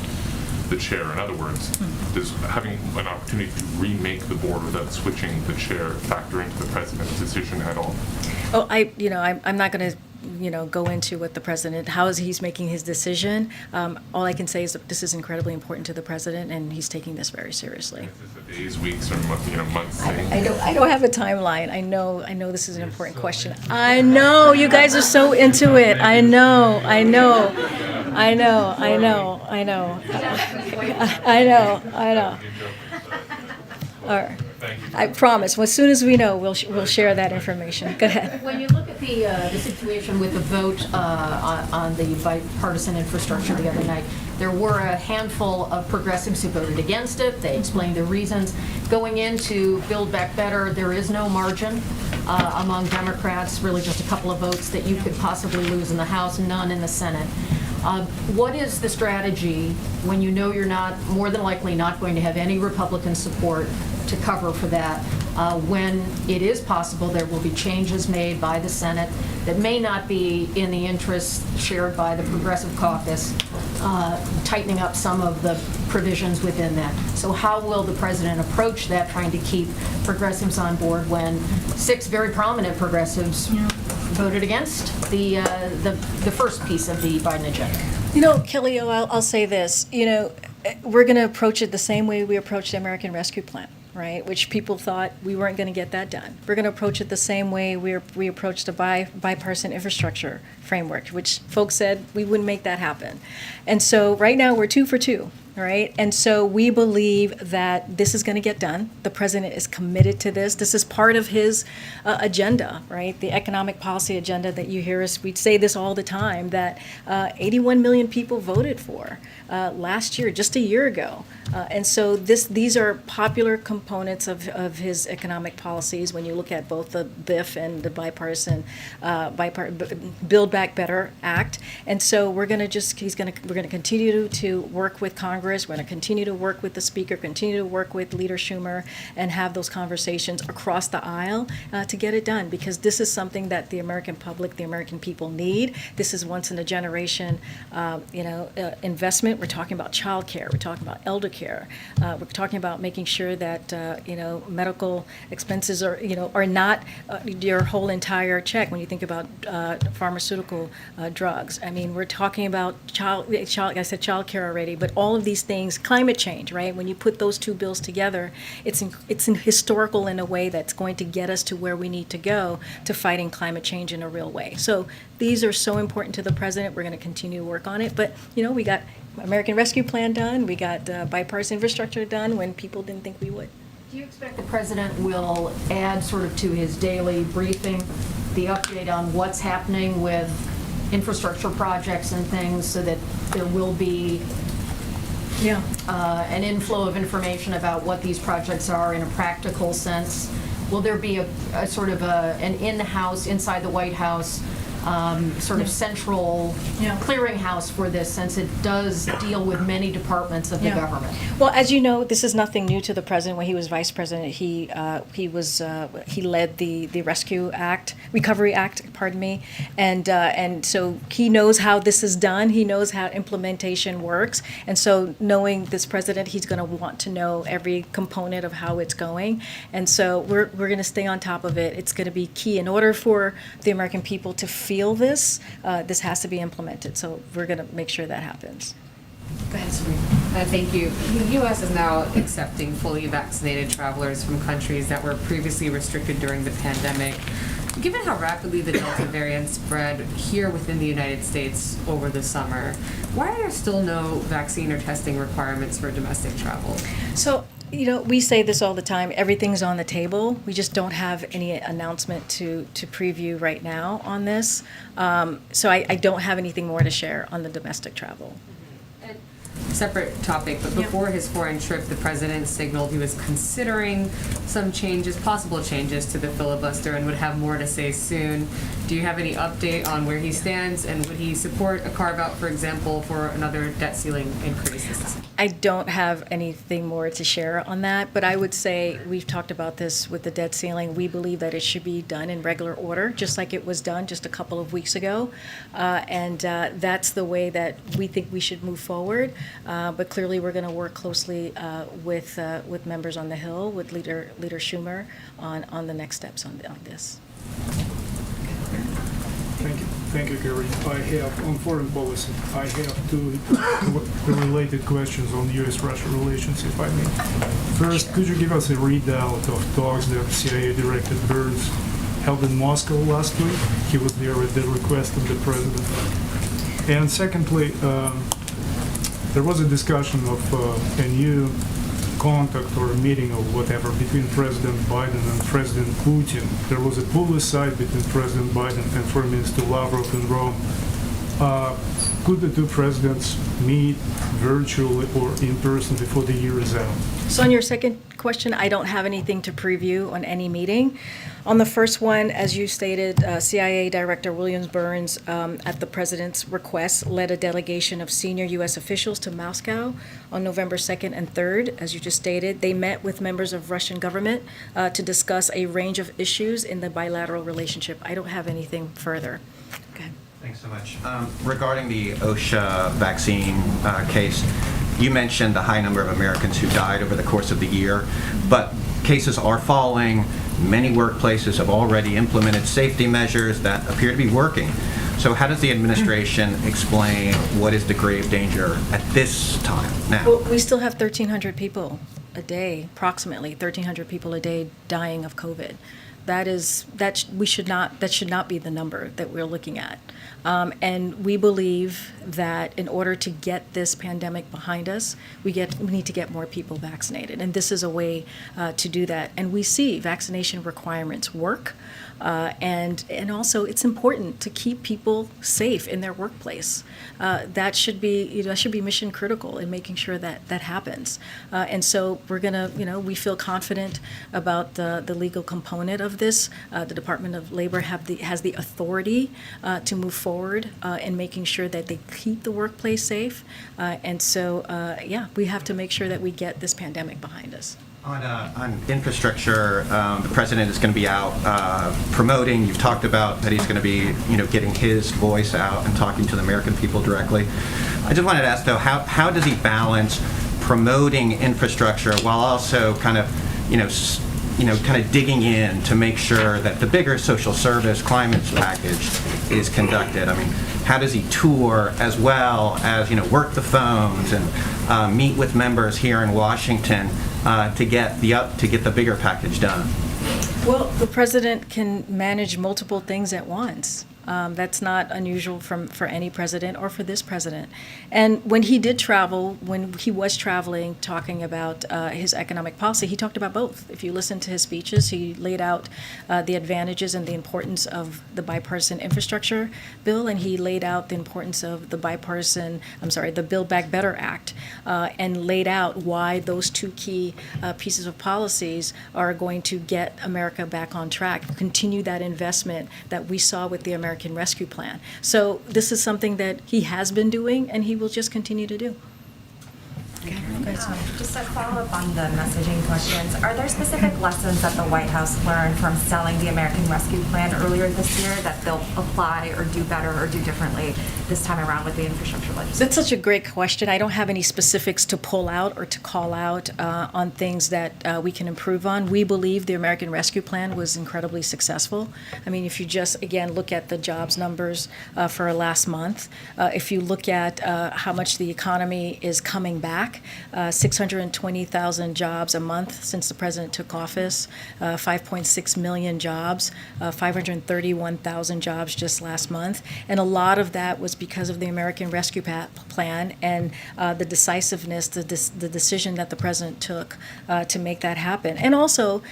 the chair? In other words, does having an opportunity to remake the board without switching the chair factor into the president's decision at all? Oh, I'm not going to go into what the president, how is he's making his decision. All I can say is that this is incredibly important to the president, and he's taking this very seriously. Is this a days, weeks, or months thing? I don't have a timeline. I know this is an important question. I know you guys are so into it. I know. All right. I promise. As soon as we know, we'll share that information. Go ahead. When you look at the situation with the vote on the bipartisan infrastructure the other night, there were a handful of progressives who voted against it. They explained their reasons. Going into Build Back Better, there is no margin among Democrats, really just a couple of votes that you could possibly lose in the House, none in the Senate. What is the strategy when you know you're not, more than likely not going to have any Republican support to cover for that, when it is possible there will be changes made by the Senate that may not be in the interests shared by the Progressive Caucus, tightening up some of the provisions within that? So how will the president approach that, trying to keep progressives on board when 6 very prominent progressives voted against the first piece of the Biden agenda? You know, Kelly, I'll say this. You know, we're going to approach it the same way we approached the American Rescue Plan, right? Which people thought we weren't going to get that done. We're going to approach it the same way we approached the bipartisan infrastructure framework, which folks said we wouldn't make that happen. And so right now we're 2 for 2. Right? And so we believe that this is going to get done. The president is committed to this. This is part of his agenda, right? The economic policy agenda that you hear us, we say this all the time, that 81 million people voted for last year, just a year ago. And so these are popular components of his economic policies when you look at both the BIF and the bipartisan Build Back Better Act. And so we're going to continue to work with Congress. We're going to continue to work with the Speaker, continue to work with Leader Schumer, and have those conversations across the aisle to get it done, because this is something that the American public, the American people need. This is once in a generation, investment. We're talking about child care. We're talking about elder care. We're talking about making sure that medical expenses are not your whole entire check. When you think about pharmaceutical drugs, I mean, we're talking about I said child care already, but all of these things, climate change, right? When you put those 2 bills together, it's historical in a way that's going to get us to where we need to go to fighting climate change in a real way. So these are so important to the president. We're going to continue to work on it. But we got American Rescue Plan done. We got bipartisan infrastructure done when people didn't think we would. Do you expect the president will add sort of to his daily briefing the update on what's happening with infrastructure projects and things, so that there will be an inflow of information about what these projects are in a practical sense? Will there be a sort of an in-house, inside the White House, sort of central clearinghouse for this, since it does deal with many departments of the government? Well, as you know, this is nothing new to the president. When he was vice president, he led the Recovery Act, pardon me, and so he knows how this is done. He knows how implementation works, and so knowing this president, he's going to want to know every component of how it's going, and so we're going to stay on top of it. It's going to be key in order for the American people to feel this. This has to be implemented, so we're going to make sure that happens. Go ahead, Serena. Thank you. The U.S. is now accepting fully vaccinated travelers from countries that were previously restricted during the pandemic. Given how rapidly the Delta variant spread here within the United States over the summer, why are there still no vaccine or testing requirements for domestic travel? So, we say this all the time, everything's on the table. We just don't have any announcement to preview right now on this. So I don't have anything more to share on the domestic travel. Separate topic, but before his foreign trip, the president signaled he was considering some possible changes to the filibuster, and would have more to say soon. Do you have any update on where he stands, and would he support a carve-out, for example, for another debt ceiling increase? I don't have anything more to share on that, but I would say we've talked about this with the debt ceiling. We believe that it should be done in regular order, just like it was done just a couple of weeks ago, and that's the way that we think we should move forward. But clearly, we're going to work closely with members on the Hill, with Leader Schumer, on the next steps on this. Thank you, Karine. I have, on foreign policy, I have two related questions on U.S.-Russia relations, if I may. First, could you give us a readout of talks that CIA Director Burns held in Moscow last week? He was there at the request of the president. And secondly, there was a discussion of a new contact or a meeting or whatever between President Biden and President Putin. There was a pull aside between President Biden and Foreign Minister Lavrov in Rome. Could the two presidents meet virtually or in person before the year is out? So on your second question, I don't have anything to preview on any meeting. On the first one, as you stated, CIA Director Williams Burns, at the president's request, led a delegation of senior U.S. officials to Moscow on November 2nd and 3rd. As you just stated, they met with members of Russian government to discuss a range of issues in the bilateral relationship. I don't have anything further. Okay. Thanks so much. Regarding the OSHA vaccine case, you mentioned the high number of Americans who died over the course of the year, but cases are falling. Many workplaces have already implemented safety measures that appear to be working. So how does the administration explain what is the grave danger at this time now? Well, we still have 1,300 people a day, approximately 1,300 people a day dying of COVID. That should not be the number that we're looking at. And we believe that in order to get this pandemic behind us, we need to get more people vaccinated. And this is a way to do that. And we see vaccination requirements work. And also it's important to keep people safe in their workplace. That should be mission critical in making sure that that happens. And so we're gonna, we feel confident about the legal component of this. The Department of Labor has the authority to move forward in making sure that they keep the workplace safe. And so, we have to make sure that we get this pandemic behind us. On infrastructure, the president is going to be out promoting. You've talked about that he's going to be, getting his voice out and talking to the American people directly. I just wanted to ask, though, how does he balance promoting infrastructure while also kind of digging in to make sure that the bigger social service climate package is conducted? I mean, how does he tour as well as, work the phones and meet with members here in Washington to get the bigger package done? Well, the president can manage multiple things at once. That's not unusual for any president or for this president. And when he was traveling, talking about his economic policy, he talked about both. If you listen to his speeches, he laid out the advantages and the importance of the bipartisan infrastructure bill, and he laid out the importance of the Build Back Better Act, and laid out why those two key pieces of policies are going to get America back on track, continue that investment that we saw with the American Rescue Plan. So this is something that he has been doing and he will just continue to do. Just a follow-up on the messaging questions. Are there specific lessons that the White House learned from selling the American Rescue Plan earlier this year that they'll apply or do better or do differently this time around with the infrastructure legislation? That's such a great question. I don't have any specifics to pull out or to call out on things that we can improve on. We believe the American Rescue Plan was incredibly successful. I mean, if you just, again, look at the jobs numbers for last month, if you look at how much the economy is coming back, 620,000 jobs a month since the president took office, 5.6 million jobs, 531,000 jobs just last month. And a lot of that was because of the American Rescue Plan and the decisiveness, the decision that the president took to make that happen. And also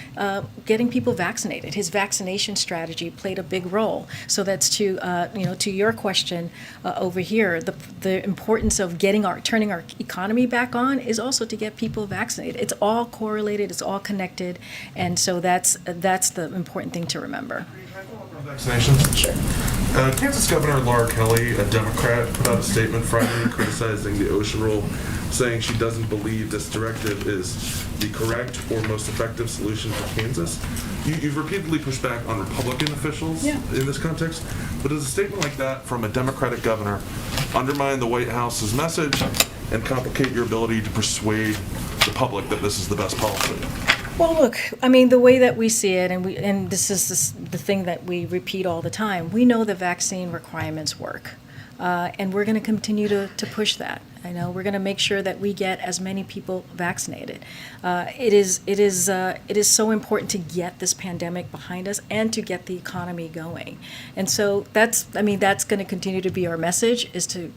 getting people vaccinated. His vaccination strategy played a big role. So that's to your question over here, the importance of turning our economy back on is also to get people vaccinated. It's all correlated, it's all connected, and so that's the important thing to remember. Vaccinations? Sure. Kansas Governor Laura Kelly, a Democrat, put out a statement Friday criticizing the OSHA rule, saying she doesn't believe this directive is the correct or most effective solution for Kansas. You've repeatedly pushed back on Republican officials in this context, but does a statement like that from a Democratic governor undermine the White House's message and complicate your ability to persuade the public that this is the best policy? Well, look, I mean, the way that we see it, and this is the thing that we repeat all the time, we know the vaccine requirements work. And we're going to continue to push that. I know we're going to make sure that we get as many people vaccinated. It is so important to get this pandemic behind us and to get the economy going. And so that's going to continue to be our message, is to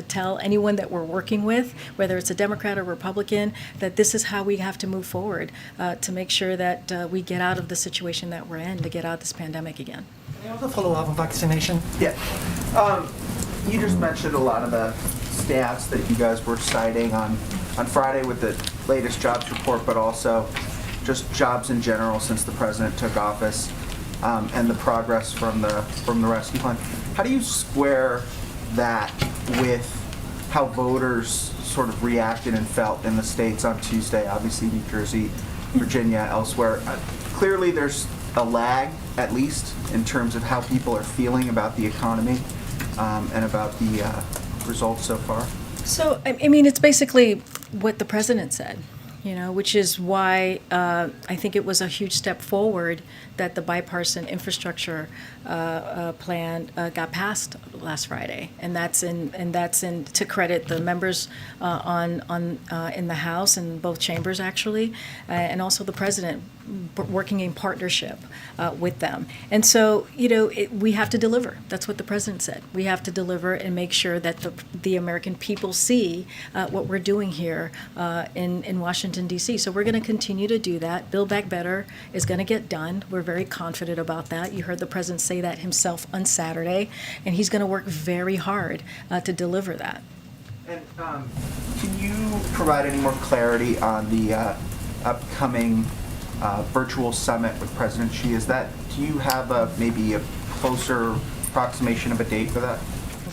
tell anyone that we're working with, whether it's a Democrat or Republican, that this is how we have to move forward to make sure that we get out of the situation that we're in, to get out of this pandemic again. Can I also follow up on vaccination? Yeah. You just mentioned a lot of the stats that you guys were citing on Friday with the latest jobs report, but also just jobs in general since the president took office, and the progress from the rescue plan. How do you square that with how voters sort of reacted and felt in the states on Tuesday? Obviously, New Jersey, Virginia, elsewhere. Clearly, there's a lag, at least, in terms of how people are feeling about the economy and about the results so far. So, it's basically what the president said, which is why I think it was a huge step forward that the bipartisan infrastructure plan got passed last Friday, and that's in to credit the members in the House and both chambers actually, and also the president working in partnership with them. And so we have to deliver. That's what the president said. We have to deliver and make sure that the American people see what we're doing here in Washington D.C. So we're going to continue to do that. Build Back Better is going to get done. We're very confident about that. You heard the president say that himself on Saturday, and he's going to work very hard to deliver that. And can you provide any more clarity on the upcoming virtual summit with President Xi? Do you have maybe a closer approximation of a date for that?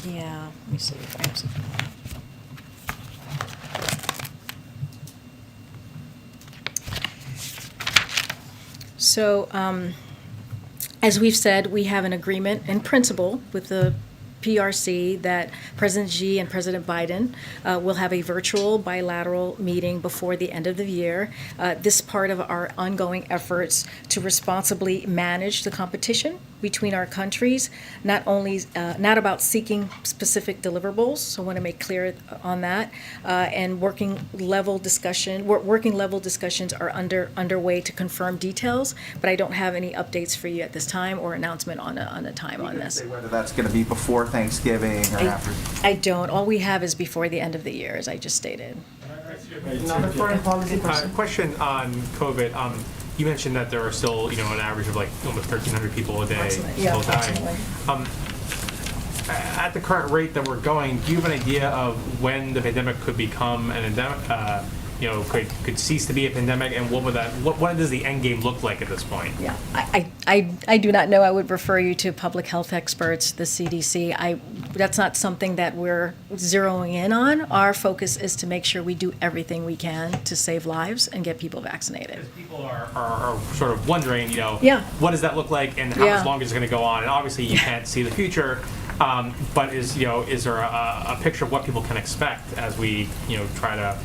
Yeah, let me see if I have some. So, as we've said, we have an agreement in principle with the PRC that President Xi and President Biden will have a virtual bilateral meeting before the end of the year. This is part of our ongoing efforts to responsibly manage the competition between our countries, not about seeking specific deliverables, so I want to make clear on that, and working level discussions are underway to confirm details, but I don't have any updates for you at this time or announcement on a time on this. Say whether that's going to be before Thanksgiving or after? I don't. All we have is before the end of the year, as I just stated. Another foreign policy question on COVID. You mentioned that there are still, an average of like almost 1,300 people a day still dying. At the current rate that we're going, do you have an idea of when the pandemic could become an endemic? Could cease to be a pandemic, and what does the end game look like at this point? Yeah, I do not know. I would refer you to public health experts, the CDC. That's not something that we're zeroing in on. Our focus is to make sure we do everything we can to save lives and get people vaccinated. Because people are sort of wondering, what does that look like, and how much longer is it going to go on? And obviously, you can't see the future. But is there a picture of what people can expect as we try to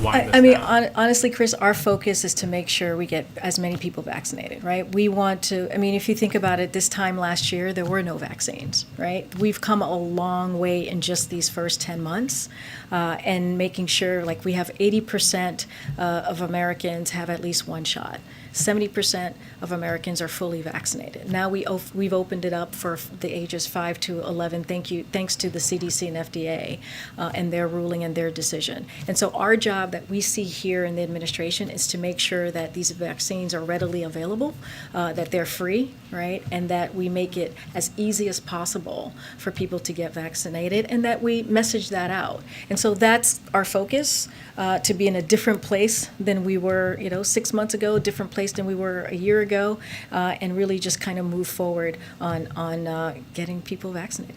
honestly, Chris, our focus is to make sure we get as many people vaccinated, right? We want to, if you think about it, this time last year, there were no vaccines, right? We've come a long way in just these first 10 months, and making sure, we have 80% of Americans have at least one shot. 70% of Americans are fully vaccinated. Now we've opened it up for the ages 5 to 11, thanks to the CDC and FDA and their ruling and their decision. And so our job that we see here in the administration is to make sure that these vaccines are readily available, that they're free, right? And that we make it as easy as possible for people to get vaccinated, and that we message that out. And so that's our focus, to be in a different place than we were, 6 months ago, different place than we were a year ago, and really just kind of move forward on getting people vaccinated.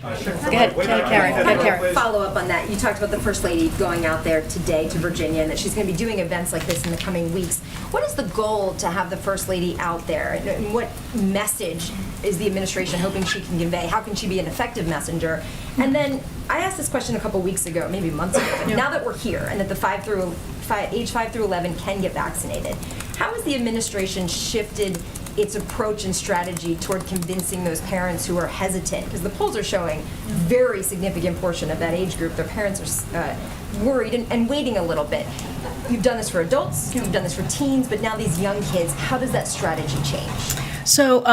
Go ahead, Karen. Follow up on that. You talked about the First Lady going out there today to Virginia, and that she's going to be doing events like this in the coming weeks. What is the goal to have the First Lady out there? And what message is the administration hoping she can convey? How can she be an effective messenger? And then I asked this question a couple weeks ago, maybe months ago, but now that we're here and that the age 5 through 11 can get vaccinated, how has the administration shifted its approach and strategy toward convincing those parents who are hesitant, because the polls are showing very significant portion of that age group, their parents are worried and waiting a little bit. You've done this for adults, you've done this for teens, but now these young kids, how does that strategy change? So,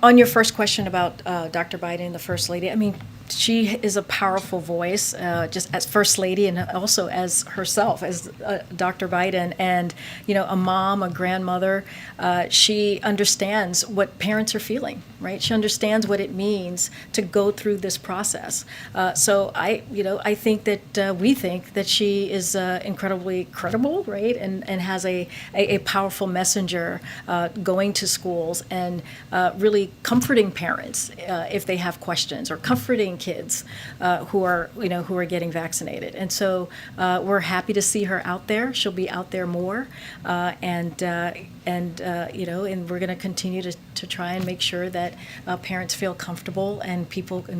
on your first question about Dr. Biden, the First Lady, I mean, she is a powerful voice, just as First Lady and also as herself, as Dr. Biden, and, you know, a mom, a grandmother. She understands what parents are feeling, right? She understands what it means to go through this process. So I think that we think that she is incredibly credible, right? And has a powerful messenger going to schools and really comforting parents if they have questions, or comforting kids who are getting vaccinated. And so we're happy to see her out there. She'll be out there more, and we're going to continue to try and make sure that parents feel comfortable and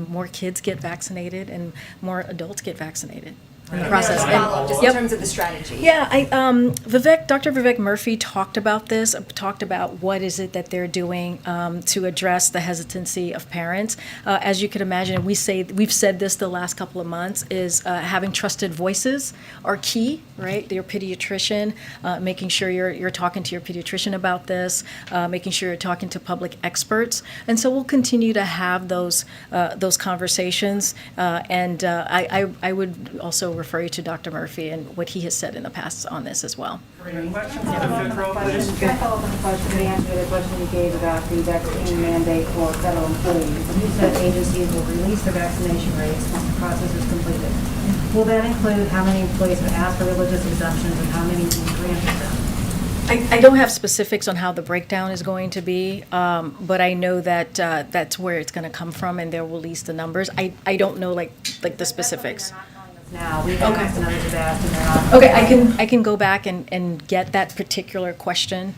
more kids get vaccinated and more adults get vaccinated. In the process. Just in terms of the strategy. Yeah, Dr. Vivek Murphy talked about this, talked about what is it that they're doing to address the hesitancy of parents. As you can imagine, we've said this the last couple of months, is having trusted voices are key, right? Your pediatrician, making sure you're talking to your pediatrician about this, making sure you're talking to public experts. And so we'll continue to have those conversations. And I would also refer you to Dr. Murphy and what he has said in the past on this as well. Can I follow up on the question, the answer to the question you gave about the vaccine mandate for federal employees? You said agencies will release the vaccination rates once the process is completed. Will that include how many employees have asked for religious exemptions and how many will be granted them? I don't have specifics on how the breakdown is going to be, but I know that that's where it's going to come from, and they'll release the numbers. I don't know like the specifics. Now, we've asked and others have asked and they're not. Okay, I can go back and get that particular question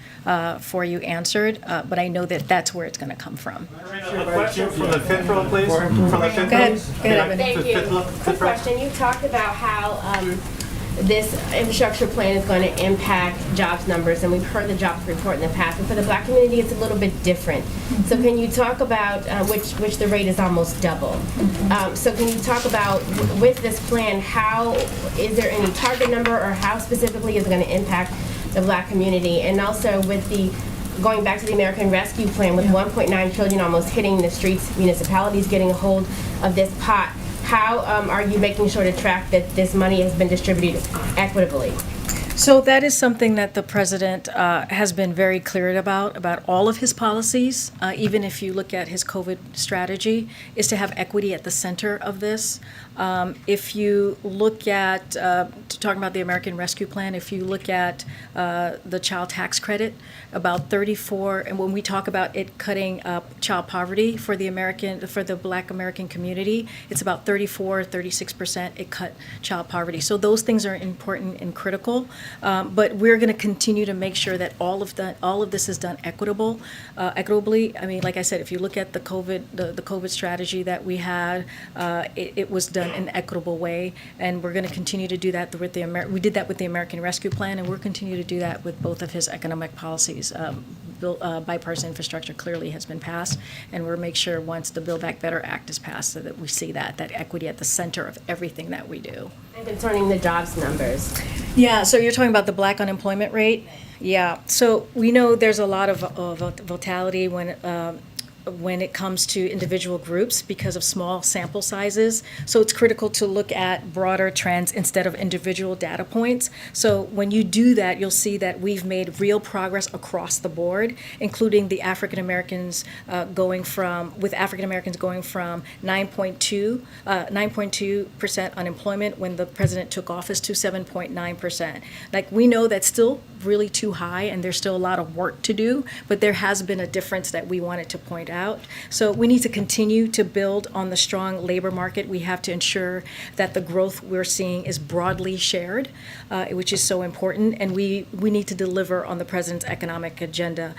for you answered, but I know that that's where it's going to come from. A question from the fifth row, please. From the fifth row. Go ahead, Evan. Thank you. Quick question. You talked about how this infrastructure plan is going to impact jobs numbers, and we've heard the jobs report in the past, and for the Black community it's a little bit different. So can you talk about, which the rate is almost double. So can you talk about, with this plan, how, is there any target number, or how specifically is it going to impact the Black community? And also with going back to the American Rescue Plan, with 1.9 trillion almost hitting the streets, municipalities getting a hold of this pot, how are you making sure to track that this money has been distributed equitably? So that is something that the president has been very clear about all of his policies, even if you look at his COVID strategy, is to have equity at the center of this. If you look at, talking about the American Rescue Plan, if you look at the child tax credit, about 34, and when we talk about it cutting child poverty for the Black American community, it's about 36% it cut child poverty. So those things are important and critical. But we're going to continue to make sure that all of this is done equitably. I mean, like I said, if you look at the COVID strategy that we had, it was done in an equitable way, and we're going to continue to do that with we did that with the American Rescue Plan, and we'll continue to do that with both of his economic policies. Bipartisan infrastructure clearly has been passed, and we'll make sure once the Build Back Better Act is passed, so that we see that equity at the center of everything that we do. And concerning the jobs numbers. Yeah, so you're talking about the Black unemployment rate? Yeah, so we know there's a lot of volatility when it comes to individual groups because of small sample sizes. So it's critical to look at broader trends instead of individual data points. So when you do that, you'll see that we've made real progress across the board, including the African Americans going from 9.2% unemployment when the president took office to 7.9%. Like, we know that's still really too high, and there's still a lot of work to do, but there has been a difference that we wanted to point out. So we need to continue to build on the strong labor market. We have to ensure that the growth we're seeing is broadly shared, which is so important. And we need to deliver on the president's economic agenda,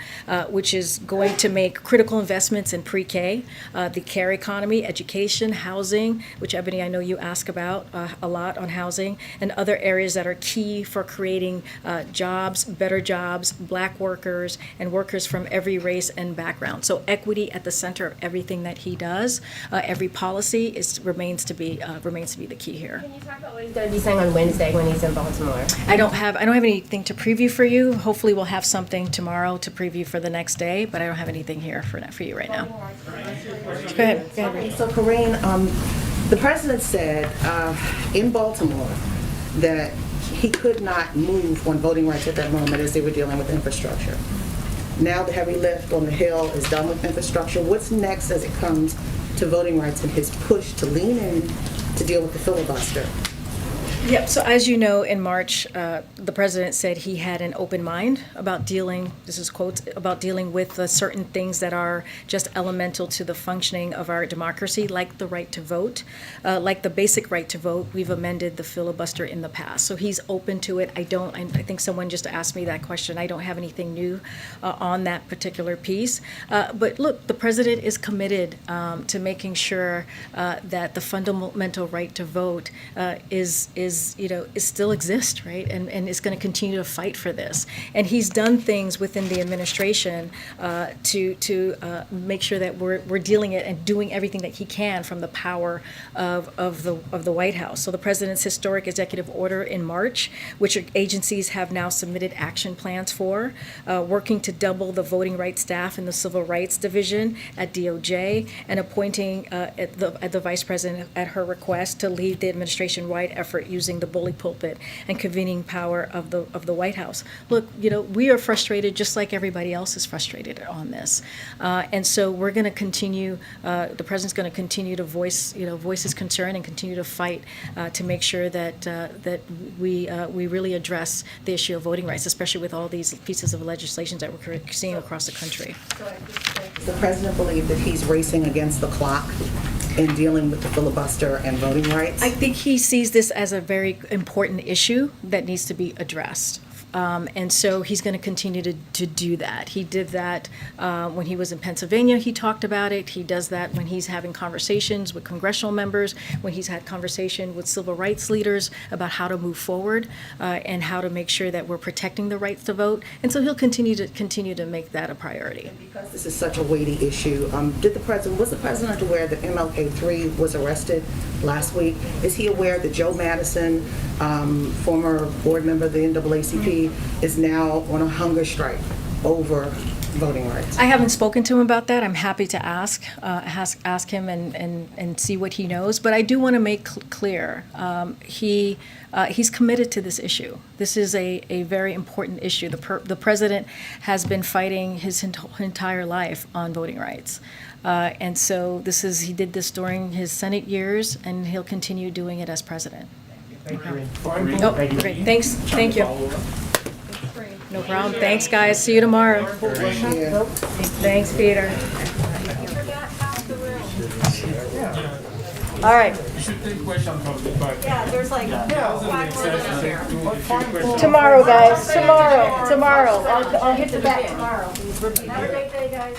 which is going to make critical investments in pre-K, the care economy, education, housing, which Ebony, I know you ask about a lot on housing, and other areas that are key for creating jobs, better jobs, Black workers, and workers from every race and background. So equity at the center of everything that he does, every policy remains to be the key here. Can you talk about what he's going to be saying on Wednesday when he's in Baltimore? I don't have anything to preview for you. Hopefully, we'll have something tomorrow to preview for the next day, but I don't have anything here for you right now. Go ahead. Okay, so Karine, the president said in Baltimore that he could not move on voting rights at that moment as they were dealing with infrastructure. Now the heavy lift on the Hill is done with infrastructure. What's next as it comes to voting rights and his push to lean in to deal with the filibuster? Yep. So as you know, in March, the president said he had an open mind about dealing, this is quotes, about dealing with certain things that are just elemental to the functioning of our democracy, like the right to vote, like the basic right to vote. We've amended the filibuster in the past. So he's open to it. I think someone just asked me that question. I don't have anything new on that particular piece. But look, the president is committed to making sure that the fundamental right to vote still exists, right? And is going to continue to fight for this. And he's done things within the administration to make sure that we're dealing it and doing everything that he can from the power of the White House. So the president's historic executive order in March, which agencies have now submitted action plans for, working to double the voting rights staff in the Civil Rights Division at DOJ, and appointing at the vice president at her request to lead the administration-wide effort using the bully pulpit and convening power of the White House. Look, we are frustrated just like everybody else is frustrated on this, and so we're going to continue. The president's going to continue to voice his concern and continue to fight to make sure that we really address the issue of voting rights, especially with all these pieces of legislation that we're seeing across the country. Does the president believe that he's racing against the clock in dealing with the filibuster and voting rights? I think he sees this as a very important issue that needs to be addressed. And so he's going to continue to do that. He did that when he was in Pennsylvania. He talked about it. He does that when he's having conversations with congressional members, when he's had conversation with civil rights leaders about how to move forward and how to make sure that we're protecting the rights to vote. And so he'll continue to make that a priority. Because this is such a weighty issue, was the president aware that MLK3 was arrested last week? Is he aware that Joe Madison, former board member of the NAACP, is now on a hunger strike over voting rights? I haven't spoken to him about that. I'm happy to ask him and see what he knows. But I do want to make clear he's committed to this issue. This is a very important issue. The president has been fighting his entire life on voting rights. And so he did this during his Senate years, and he'll continue doing it as president. Thank you. Oh, great. Thanks. Thank you. No problem. Thanks, guys. See you tomorrow. Thanks, Peter. All right. You should take questions from the back. Yeah, there's like 5 more minutes. Tomorrow, guys. Tomorrow. I'll hit the back tomorrow. Have a great day, guys.